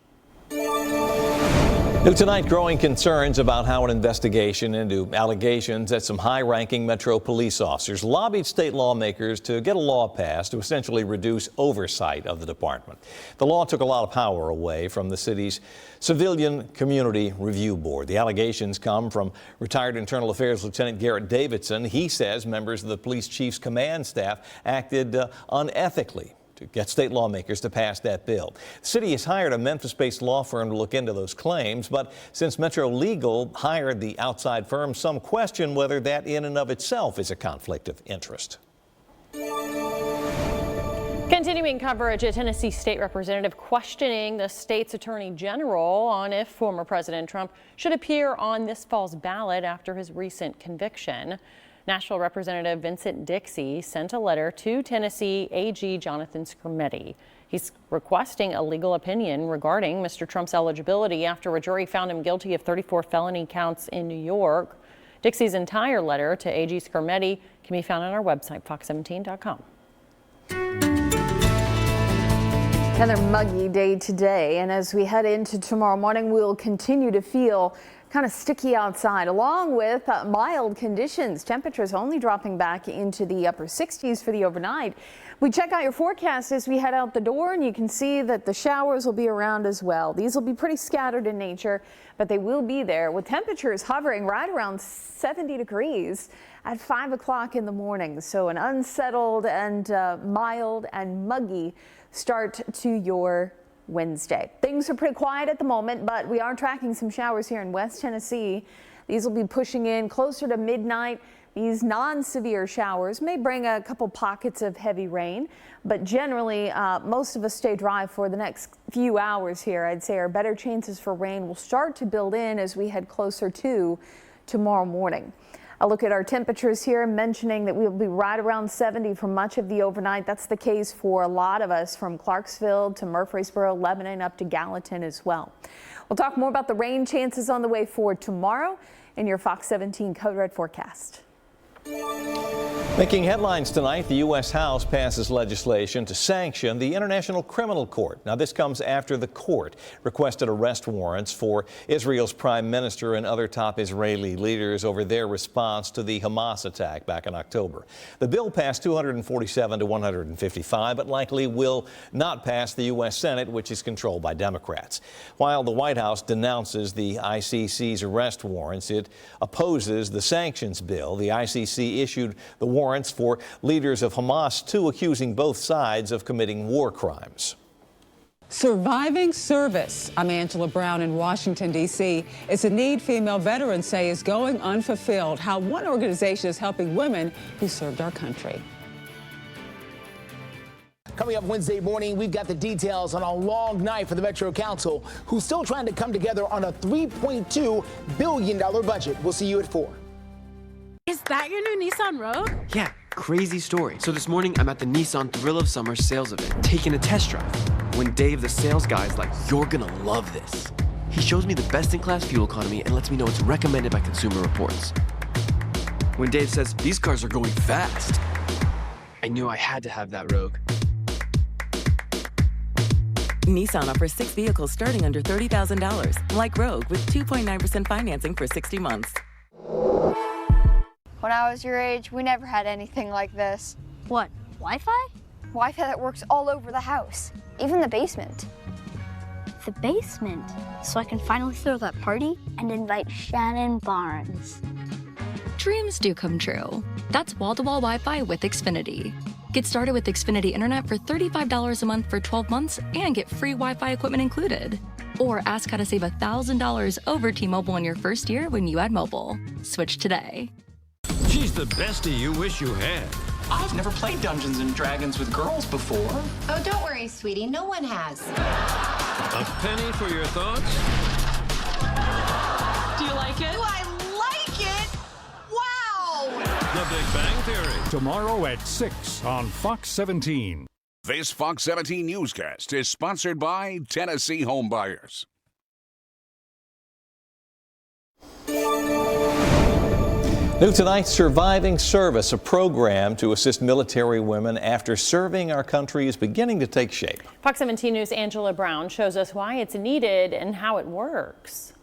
New tonight, growing concerns about how an investigation into allegations that some high-ranking Metro police officers lobbied state lawmakers to get a law passed to essentially reduce oversight of the department. The law took a lot of power away from the city's Civilian Community Review Board. The allegations come from retired Internal Affairs Lieutenant Garrett Davidson. He says members of the police chief's command staff acted unethically to get state lawmakers to pass that bill. The city has hired a Memphis-based law firm to look into those claims, but since Metro Legal hired the outside firm, some question whether that in and of itself is a conflict of interest. Continuing coverage, a Tennessee state representative questioning the state's attorney general on if former President Trump should appear on this fall's ballot after his recent conviction. Nashville Representative Vincent Dixie sent a letter to Tennessee AG Jonathan Skrmetti. He's requesting a legal opinion regarding Mr. Trump's eligibility after a jury found him guilty of 34 felony counts in New York. Dixie's entire letter to AG Skrmetti can be found on our website, fox17.com. Another muggy day today, and as we head into tomorrow morning, we'll continue to feel kind of sticky outside, along with mild conditions. Temperatures only dropping back into the upper 60s for the overnight. We check out your forecast as we head out the door, and you can see that the showers will be around as well. These will be pretty scattered in nature, but they will be there, with temperatures hovering right around 70 degrees at 5 o'clock in the morning. So an unsettled and mild and muggy start to your Wednesday. Things are pretty quiet at the moment, but we are tracking some showers here in West Tennessee. These will be pushing in closer to midnight. These non-severe showers may bring a couple pockets of heavy rain, but generally most of us stay dry for the next few hours here. I'd say our better chances for rain will start to build in as we head closer to tomorrow morning. A look at our temperatures here, mentioning that we'll be right around 70 for much of the overnight. That's the case for a lot of us from Clarksville to Murfreesboro, Lebanon, up to Gallatin as well. We'll talk more about the rain chances on the way forward tomorrow in your Fox 17 Code Red forecast. Making headlines tonight, the U.S. House passes legislation to sanction the International Criminal Court. Now, this comes after the court requested arrest warrants for Israel's prime minister and other top Israeli leaders over their response to the Hamas attack back in October. The bill passed 247 to 155, but likely will not pass the U.S. Senate, which is controlled by Democrats. While the White House denounces the ICC's arrest warrants, it opposes the sanctions bill. The ICC issued the warrants for leaders of Hamas, too, accusing both sides of committing war crimes. Surviving service. I'm Angela Brown in Washington, D.C. It's a need female veterans say is going unfulfilled. How one organization is helping women who served our country. Coming up Wednesday morning, we've got the details on a long night for the Metro Council, who's still trying to come together on a $3.2 billion budget. We'll see you at 4. Is that your new Nissan Rogue? Yeah, crazy story. So this morning, I'm at the Nissan Thrill of Summer sales event, taking a test drive. When Dave, the sales guy, is like, "You're gonna love this." He shows me the best-in-class fuel economy and lets me know it's recommended by Consumer Reports. When Dave says, "These cars are going fast," I knew I had to have that Rogue. Nissan offers 6 vehicles starting under $30,000, like Rogue, with 2.9% financing for 60 months. When I was your age, we never had anything like this. What, Wi-Fi? Wi-Fi that works all over the house, even the basement. The basement? So I can finally throw that party and invite Shannon Barnes. Dreams do come true. That's wall-to-wall Wi-Fi with Xfinity. Get started with Xfinity Internet for $35 a month for 12 months and get free Wi-Fi equipment included. Or ask how to save $1,000 over T-Mobile in your first year when you add mobile. Switch today. She's the bestie you wish you had. I've never played Dungeons and Dragons with girls before. Oh, don't worry, sweetie. No one has. A penny for your thoughts? Do you like it? Do I like it? Wow! The Big Bang Theory. Tomorrow at 6 on Fox 17. This Fox 17 newscast is sponsored by Tennessee Home Buyers. New tonight, Surviving Service, a program to assist military women after serving our country, is beginning to take shape. Fox 17 News' Angela Brown shows us why it's needed and how it works.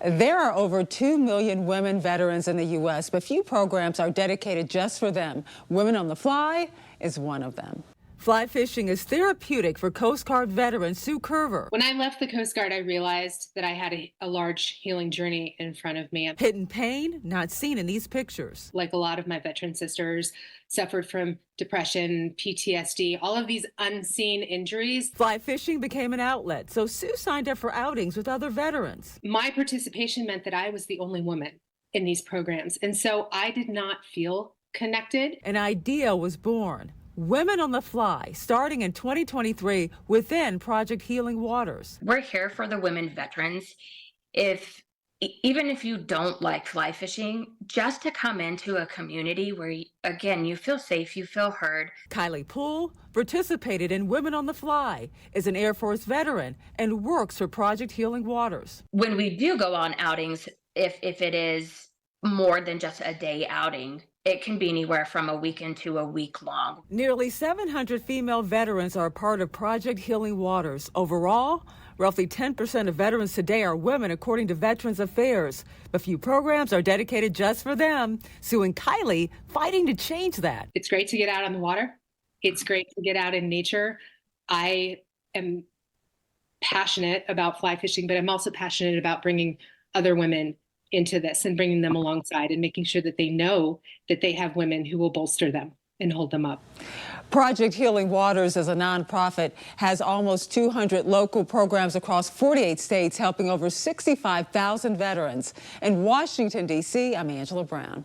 There are over 2 million women veterans in the U.S., but few programs are dedicated just for them. Women on the Fly is one of them. Fly fishing is therapeutic for Coast Guard veteran Sue Curver. When I left the Coast Guard, I realized that I had a large healing journey in front of me. Hidden pain not seen in these pictures. Like a lot of my veteran sisters, suffered from depression, PTSD, all of these unseen injuries. Fly fishing became an outlet, so Sue signed up for outings with other veterans. My participation meant that I was the only woman in these programs, and so I did not feel connected. An idea was born. Women on the Fly, starting in 2023 within Project Healing Waters. We're here for the women veterans. Even if you don't like fly fishing, just to come into a community where, again, you feel safe, you feel heard. Kylie Poole participated in Women on the Fly, is an Air Force veteran, and works for Project Healing Waters. When we do go on outings, if it is more than just a day outing, it can be anywhere from a weekend to a week long. Nearly 700 female veterans are a part of Project Healing Waters. Overall, roughly 10% of veterans today are women, according to Veterans Affairs. But few programs are dedicated just for them. Sue and Kylie fighting to change that. It's great to get out on the water. It's great to get out in nature. I am passionate about fly fishing, but I'm also passionate about bringing other women into this and bringing them alongside and making sure that they know that they have women who will bolster them and hold them up. Project Healing Waters, as a nonprofit, has almost 200 local programs across 48 states, helping over 65,000 veterans. In Washington, D.C., I'm Angela Brown.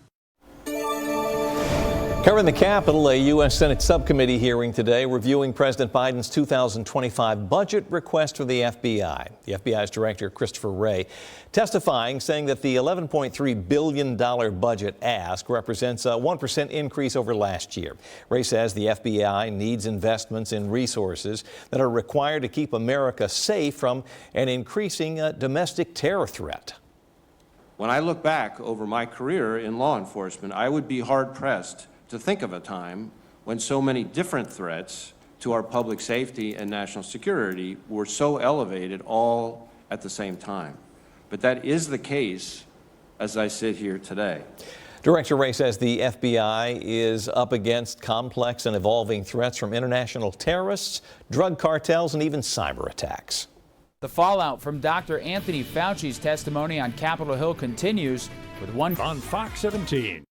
Covering the Capitol, a U.S. Senate subcommittee hearing today reviewing President Biden's 2025 budget request for the FBI. The FBI's Director Christopher Wray testifying, saying that the $11.3 billion budget ask represents a 1% increase over last year. Wray says the FBI needs investments in resources that are required to keep America safe from an increasing domestic terror threat. When I look back over my career in law enforcement, I would be hard-pressed to think of a time when so many different threats to our public safety and national security were so elevated all at the same time. But that is the case as I sit here today. Director Wray says the FBI is up against complex and evolving threats from international terrorists, drug cartels, and even cyber attacks. The fallout from Dr. Anthony Fauci's testimony on Capitol Hill continues with one on Fox 17.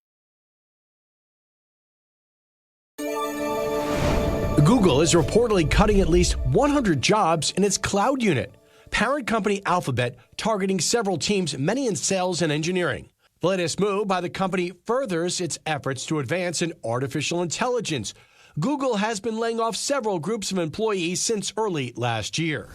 Google is reportedly cutting at least 100 jobs in its cloud unit. Parent company Alphabet targeting several teams, many in sales and engineering. The latest move by the company furthers its efforts to advance in artificial intelligence. Google has been laying off several groups of employees since early last year.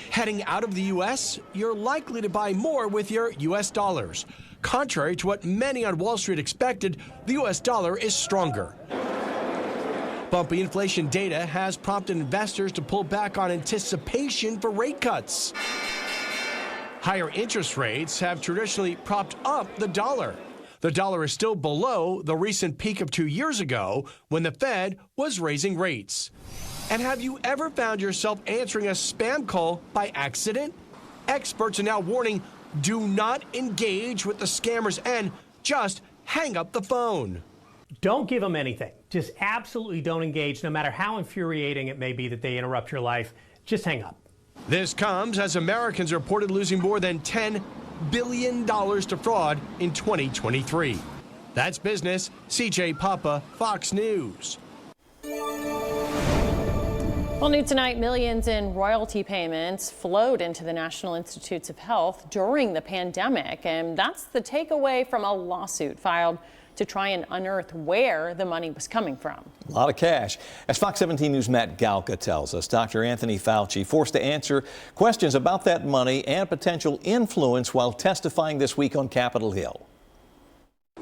Heading out of the U.S., you're likely to buy more with your U.S. dollars. Contrary to what many on Wall Street expected, the U.S. dollar is stronger. Bumpy inflation data has prompted investors to pull back on anticipation for rate cuts. Higher interest rates have traditionally propped up the dollar. The dollar is still below the recent peak of 2 years ago when the Fed was raising rates. And have you ever found yourself answering a spam call by accident? Experts are now warning, do not engage with the scammers and just hang up the phone. Don't give them anything. Just absolutely don't engage, no matter how infuriating it may be that they interrupt your life. Just hang up. This comes as Americans reported losing more than $10 billion to fraud in 2023. That's business. CJ Papa, Fox News. Well, new tonight, millions in royalty payments flowed into the National Institutes of Health during the pandemic, and that's the takeaway from a lawsuit filed to try and unearth where the money was coming from. A lot of cash. As Fox 17 News' Matt Galka tells us, Dr. Anthony Fauci forced to answer questions about that money and potential influence while testifying this week on Capitol Hill.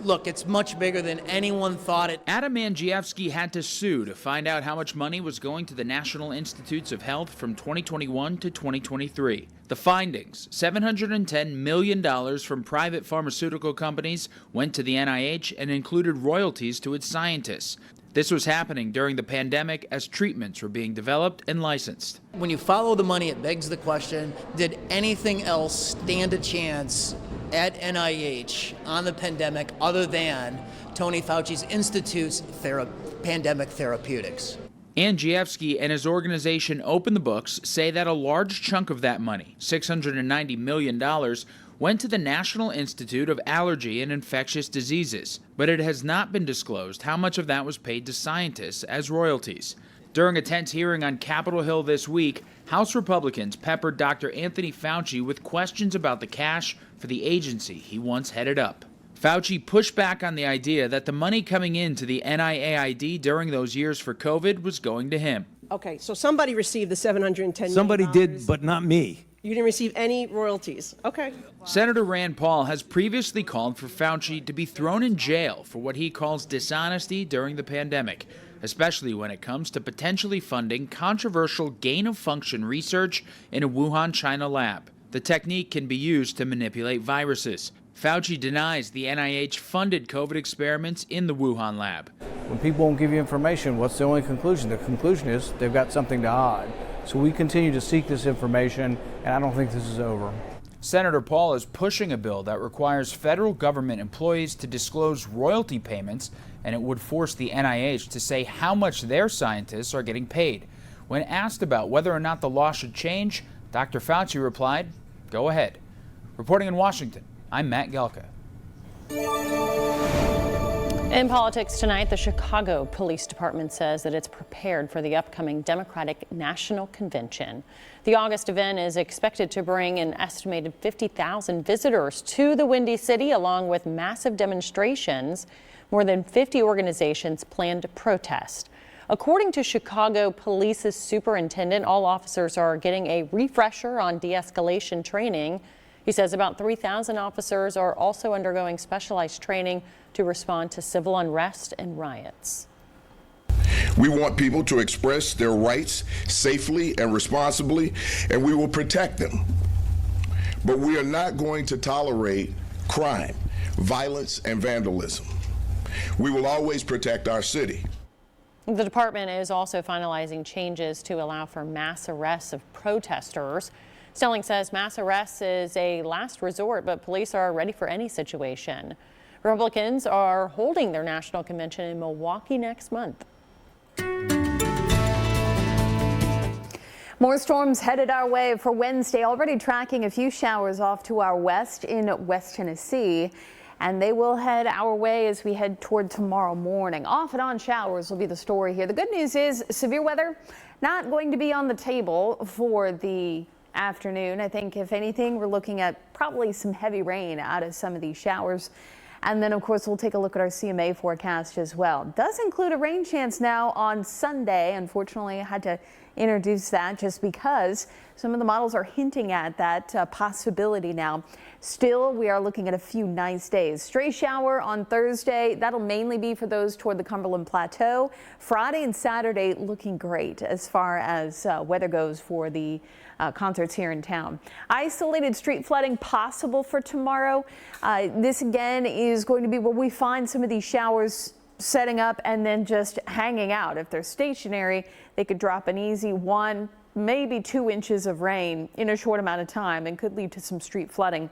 Look, it's much bigger than anyone thought it. Adam Andrzejewski had to sue to find out how much money was going to the National Institutes of Health from 2021 to 2023. The findings, $710 million from private pharmaceutical companies went to the NIH and included royalties to its scientists. This was happening during the pandemic as treatments were being developed and licensed. When you follow the money, it begs the question, did anything else stand a chance at NIH on the pandemic other than Tony Fauci's Institute's pandemic therapeutics? Andrzejewski and his organization Open the Books say that a large chunk of that money, $690 million, went to the National Institute of Allergy and Infectious Diseases, but it has not been disclosed how much of that was paid to scientists as royalties. During a tense hearing on Capitol Hill this week, House Republicans peppered Dr. Anthony Fauci with questions about the cash for the agency he once headed up. Fauci pushed back on the idea that the money coming into the NIAID during those years for COVID was going to him. Okay, so somebody received the $710 million. Somebody did, but not me. You didn't receive any royalties. Okay. Senator Rand Paul has previously called for Fauci to be thrown in jail for what he calls dishonesty during the pandemic, especially when it comes to potentially funding controversial gain-of-function research in a Wuhan, China lab. The technique can be used to manipulate viruses. Fauci denies the NIH funded COVID experiments in the Wuhan lab. When people won't give you information, what's the only conclusion? The conclusion is they've got something to hide. So we continue to seek this information, and I don't think this is over. Senator Paul is pushing a bill that requires federal government employees to disclose royalty payments, and it would force the NIH to say how much their scientists are getting paid. When asked about whether or not the law should change, Dr. Fauci replied, "Go ahead." Reporting in Washington, I'm Matt Galka. In politics tonight, the Chicago Police Department says that it's prepared for the upcoming Democratic National Convention. The August event is expected to bring an estimated 50,000 visitors to the Windy City, along with massive demonstrations. More than 50 organizations plan to protest. According to Chicago Police's superintendent, all officers are getting a refresher on de-escalation training. He says about 3,000 officers are also undergoing specialized training to respond to civil unrest and riots. We want people to express their rights safely and responsibly, and we will protect them. But we are not going to tolerate crime, violence, and vandalism. We will always protect our city. The department is also finalizing changes to allow for mass arrests of protesters. Stelling says mass arrests is a last resort, but police are ready for any situation. Republicans are holding their national convention in Milwaukee next month. More storms headed our way for Wednesday, already tracking a few showers off to our west in West Tennessee. and they will head our way as we head toward tomorrow morning. Off and on showers will be the story here. The good news is severe weather not going to be on the table for the afternoon. I think if anything, we're looking at probably some heavy rain out of some of these showers. And then, of course, we'll take a look at our CMA forecast as well. Does include a rain chance now on Sunday. Unfortunately, I had to introduce that just because some of the models are hinting at that possibility now. Still, we are looking at a few nice days. Stray shower on Thursday. That'll mainly be for those toward the Cumberland Plateau. Friday and Saturday looking great as far as weather goes for the concerts here in town. Isolated street flooding possible for tomorrow. This again is going to be where we find some of these showers setting up and then just hanging out. If they're stationary, they could drop an easy 1, maybe 2 inches of rain in a short amount of time and could lead to some street flooding.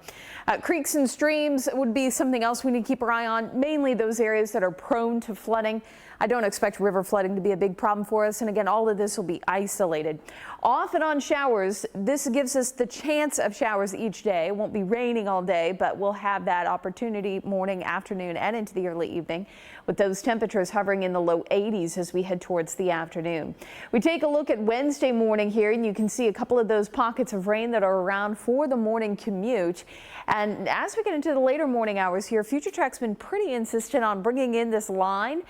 Creeks and streams would be something else we need to keep our eye on, mainly those areas that are prone to flooding. I don't expect river flooding to be a big problem for us. And again, all of this will be isolated. Off and on showers. This gives us the chance of showers each day. It won't be raining all day, but we'll have that opportunity morning, afternoon, and into the early evening, with those temperatures hovering in the low 80s as we head towards the afternoon. We take a look at Wednesday morning here, and you can see a couple of those pockets of rain that are around for the morning commute. And as we get into the later morning hours here, FutureTrack's been pretty insistent on bringing in this line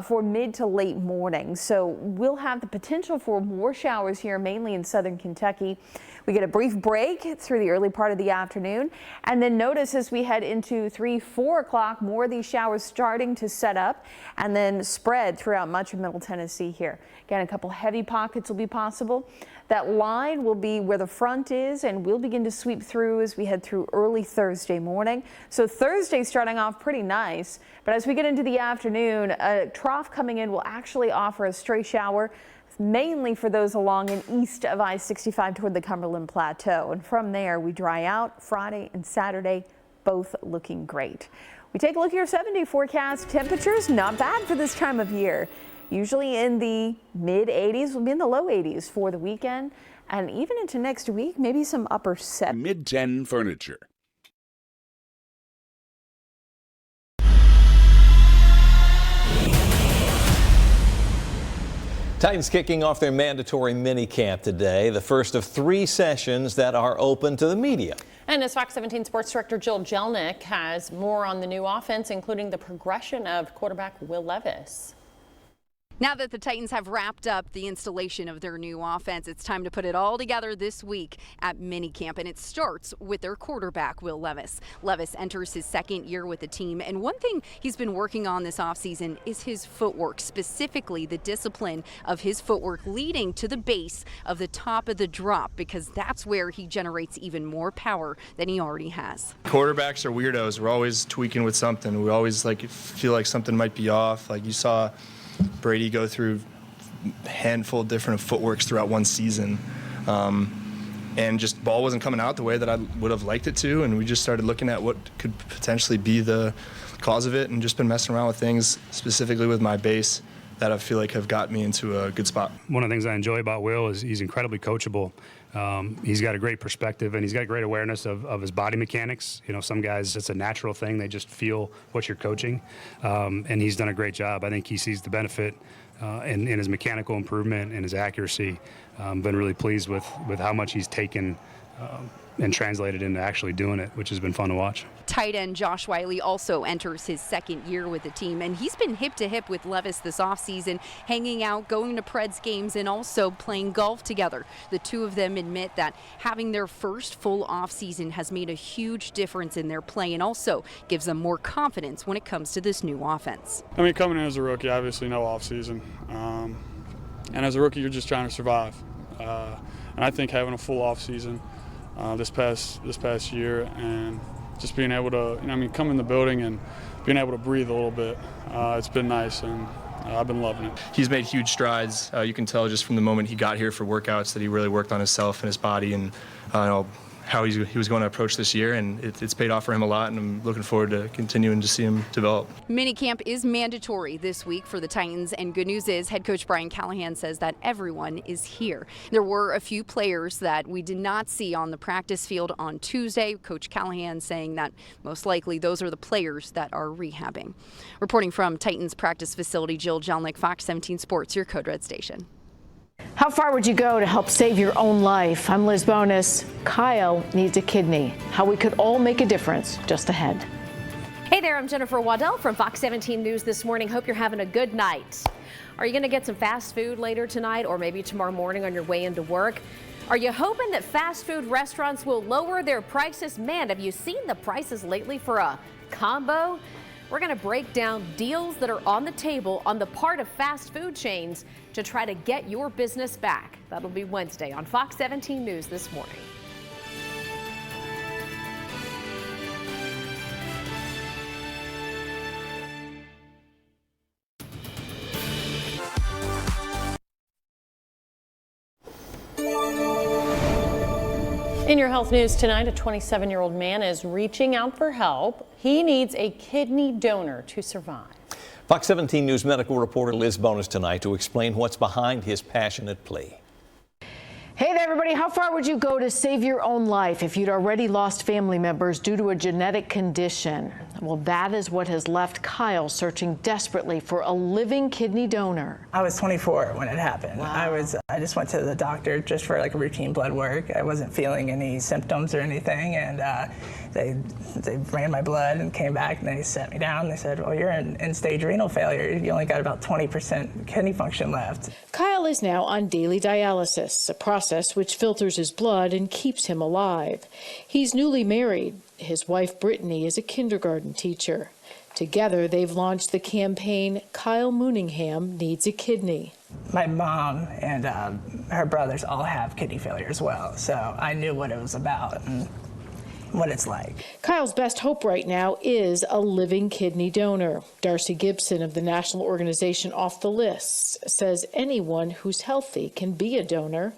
for mid to late morning. So we'll have the potential for more showers here, mainly in southern Kentucky. We get a brief break through the early part of the afternoon. And then notice as we head into 3-4 o'clock, more of these showers starting to set up and then spread throughout much of Middle Tennessee here. Again, a couple heavy pockets will be possible. That line will be where the front is, and we'll begin to sweep through as we head through early Thursday morning. So Thursday starting off pretty nice, but as we get into the afternoon, a trough coming in will actually offer a stray shower, mainly for those along and east of I-65 toward the Cumberland Plateau. And from there, we dry out Friday and Saturday, both looking great. We take a look at your 7-day forecast. Temperatures not bad for this time of year. Usually in the mid 80s, we'll be in the low 80s for the weekend, and even into next week, maybe some upper 70s. Mid-10 Furniture. Titans kicking off their mandatory mini camp today, the first of 3 sessions that are open to the media. And as Fox 17 Sports Director Jill Jelnick has more on the new offense, including the progression of quarterback Will Levis. Now that the Titans have wrapped up the installation of their new offense, it's time to put it all together this week at minicamp, and it starts with their quarterback, Will Levis. Levis enters his 2nd year with the team, and one thing he's been working on this offseason is his footwork, specifically the discipline of his footwork leading to the base of the top of the drop, because that's where he generates even more power than he already has. Quarterbacks are weirdos. We're always tweaking with something. We always feel like something might be off. Like you saw Brady go through a handful of different footworks throughout one season, and just ball wasn't coming out the way that I would have liked it to, and we just started looking at what could potentially be the cause of it, and just been messing around with things, specifically with my base, that I feel like have got me into a good spot. One of the things I enjoy about Will is he's incredibly coachable. He's got a great perspective, and he's got great awareness of his body mechanics. You know, some guys, it's a natural thing. They just feel what you're coaching, and he's done a great job. I think he sees the benefit in his mechanical improvement and his accuracy. Been really pleased with how much he's taken and translated into actually doing it, which has been fun to watch. Tight end Josh Wiley also enters his 2nd year with the team, and he's been hip to hip with Levis this offseason, hanging out, going to Preds games, and also playing golf together. The two of them admit that having their first full offseason has made a huge difference in their play and also gives them more confidence when it comes to this new offense. I mean, coming in as a rookie, obviously no offseason, and as a rookie, you're just trying to survive. And I think having a full offseason this past year, and just being able to, come in the building and being able to breathe a little bit, it's been nice, and I've been loving it. He's made huge strides. You can tell just from the moment he got here for workouts that he really worked on himself and his body, and how he was going to approach this year, and it's paid off for him a lot, and I'm looking forward to continuing to see him develop. Minicamp is mandatory this week for the Titans, and good news is head coach Brian Callahan says that everyone is here. There were a few players that we did not see on the practice field on Tuesday. Coach Callahan saying that most likely those are the players that are rehabbing. Reporting from Titans practice facility, Jill Jelnick, Fox 17 Sports, your Code Red station. How far would you go to help save your own life? I'm Liz Bonus. Kyle needs a kidney. How we could all make a difference just ahead. Hey there, I'm Jennifer Waddell from Fox 17 News this morning. Hope you're having a good night. Are you going to get some fast food later tonight or maybe tomorrow morning on your way into work? Are you hoping that fast food restaurants will lower their prices? Man, have you seen the prices lately for a combo? We're going to break down deals that are on the table on the part of fast food chains to try to get your business back. That'll be Wednesday on Fox 17 News this morning. In your health news tonight, a 27-year-old man is reaching out for help. He needs a kidney donor to survive. Fox 17 News medical reporter Liz Bonus tonight to explain what's behind his passionate plea. Hey there, everybody. How far would you go to save your own life if you'd already lost family members due to a genetic condition? Well, that is what has left Kyle searching desperately for a living kidney donor. I was 24 when it happened. Wow. I just went to the doctor just for like a routine blood work. I wasn't feeling any symptoms or anything, and they ran my blood and came back and they sat me down. They said, well, you're in end-stage renal failure. You only got about 20% kidney function left. Kyle is now on daily dialysis, a process which filters his blood and keeps him alive. He's newly married. His wife, Brittany, is a kindergarten teacher. Together, they've launched the campaign, Kyle Mooningham Needs a Kidney. My mom and her brothers all have kidney failure as well, so I knew what it was about and what it's like. Kyle's best hope right now is a living kidney donor. Darcy Gibson of the national organization Off the List says anyone who's healthy can be a donor.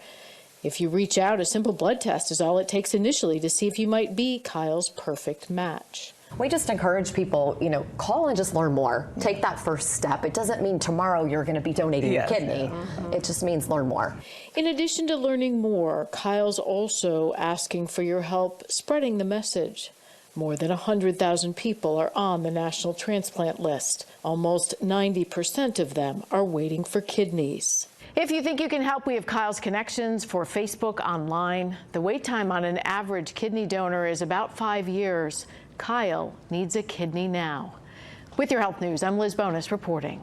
If you reach out, a simple blood test is all it takes initially to see if you might be Kyle's perfect match. We just encourage people, call and just learn more. Take that first step. It doesn't mean tomorrow you're going to be donating your kidney. It just means learn more. In addition to learning more, Kyle's also asking for your help spreading the message. More than 100,000 people are on the national transplant list. Almost 90% of them are waiting for kidneys. If you think you can help, we have Kyle's connections for Facebook online. The wait time on an average kidney donor is about 5 years. Kyle needs a kidney now. With your health news, I'm Liz Bonus reporting.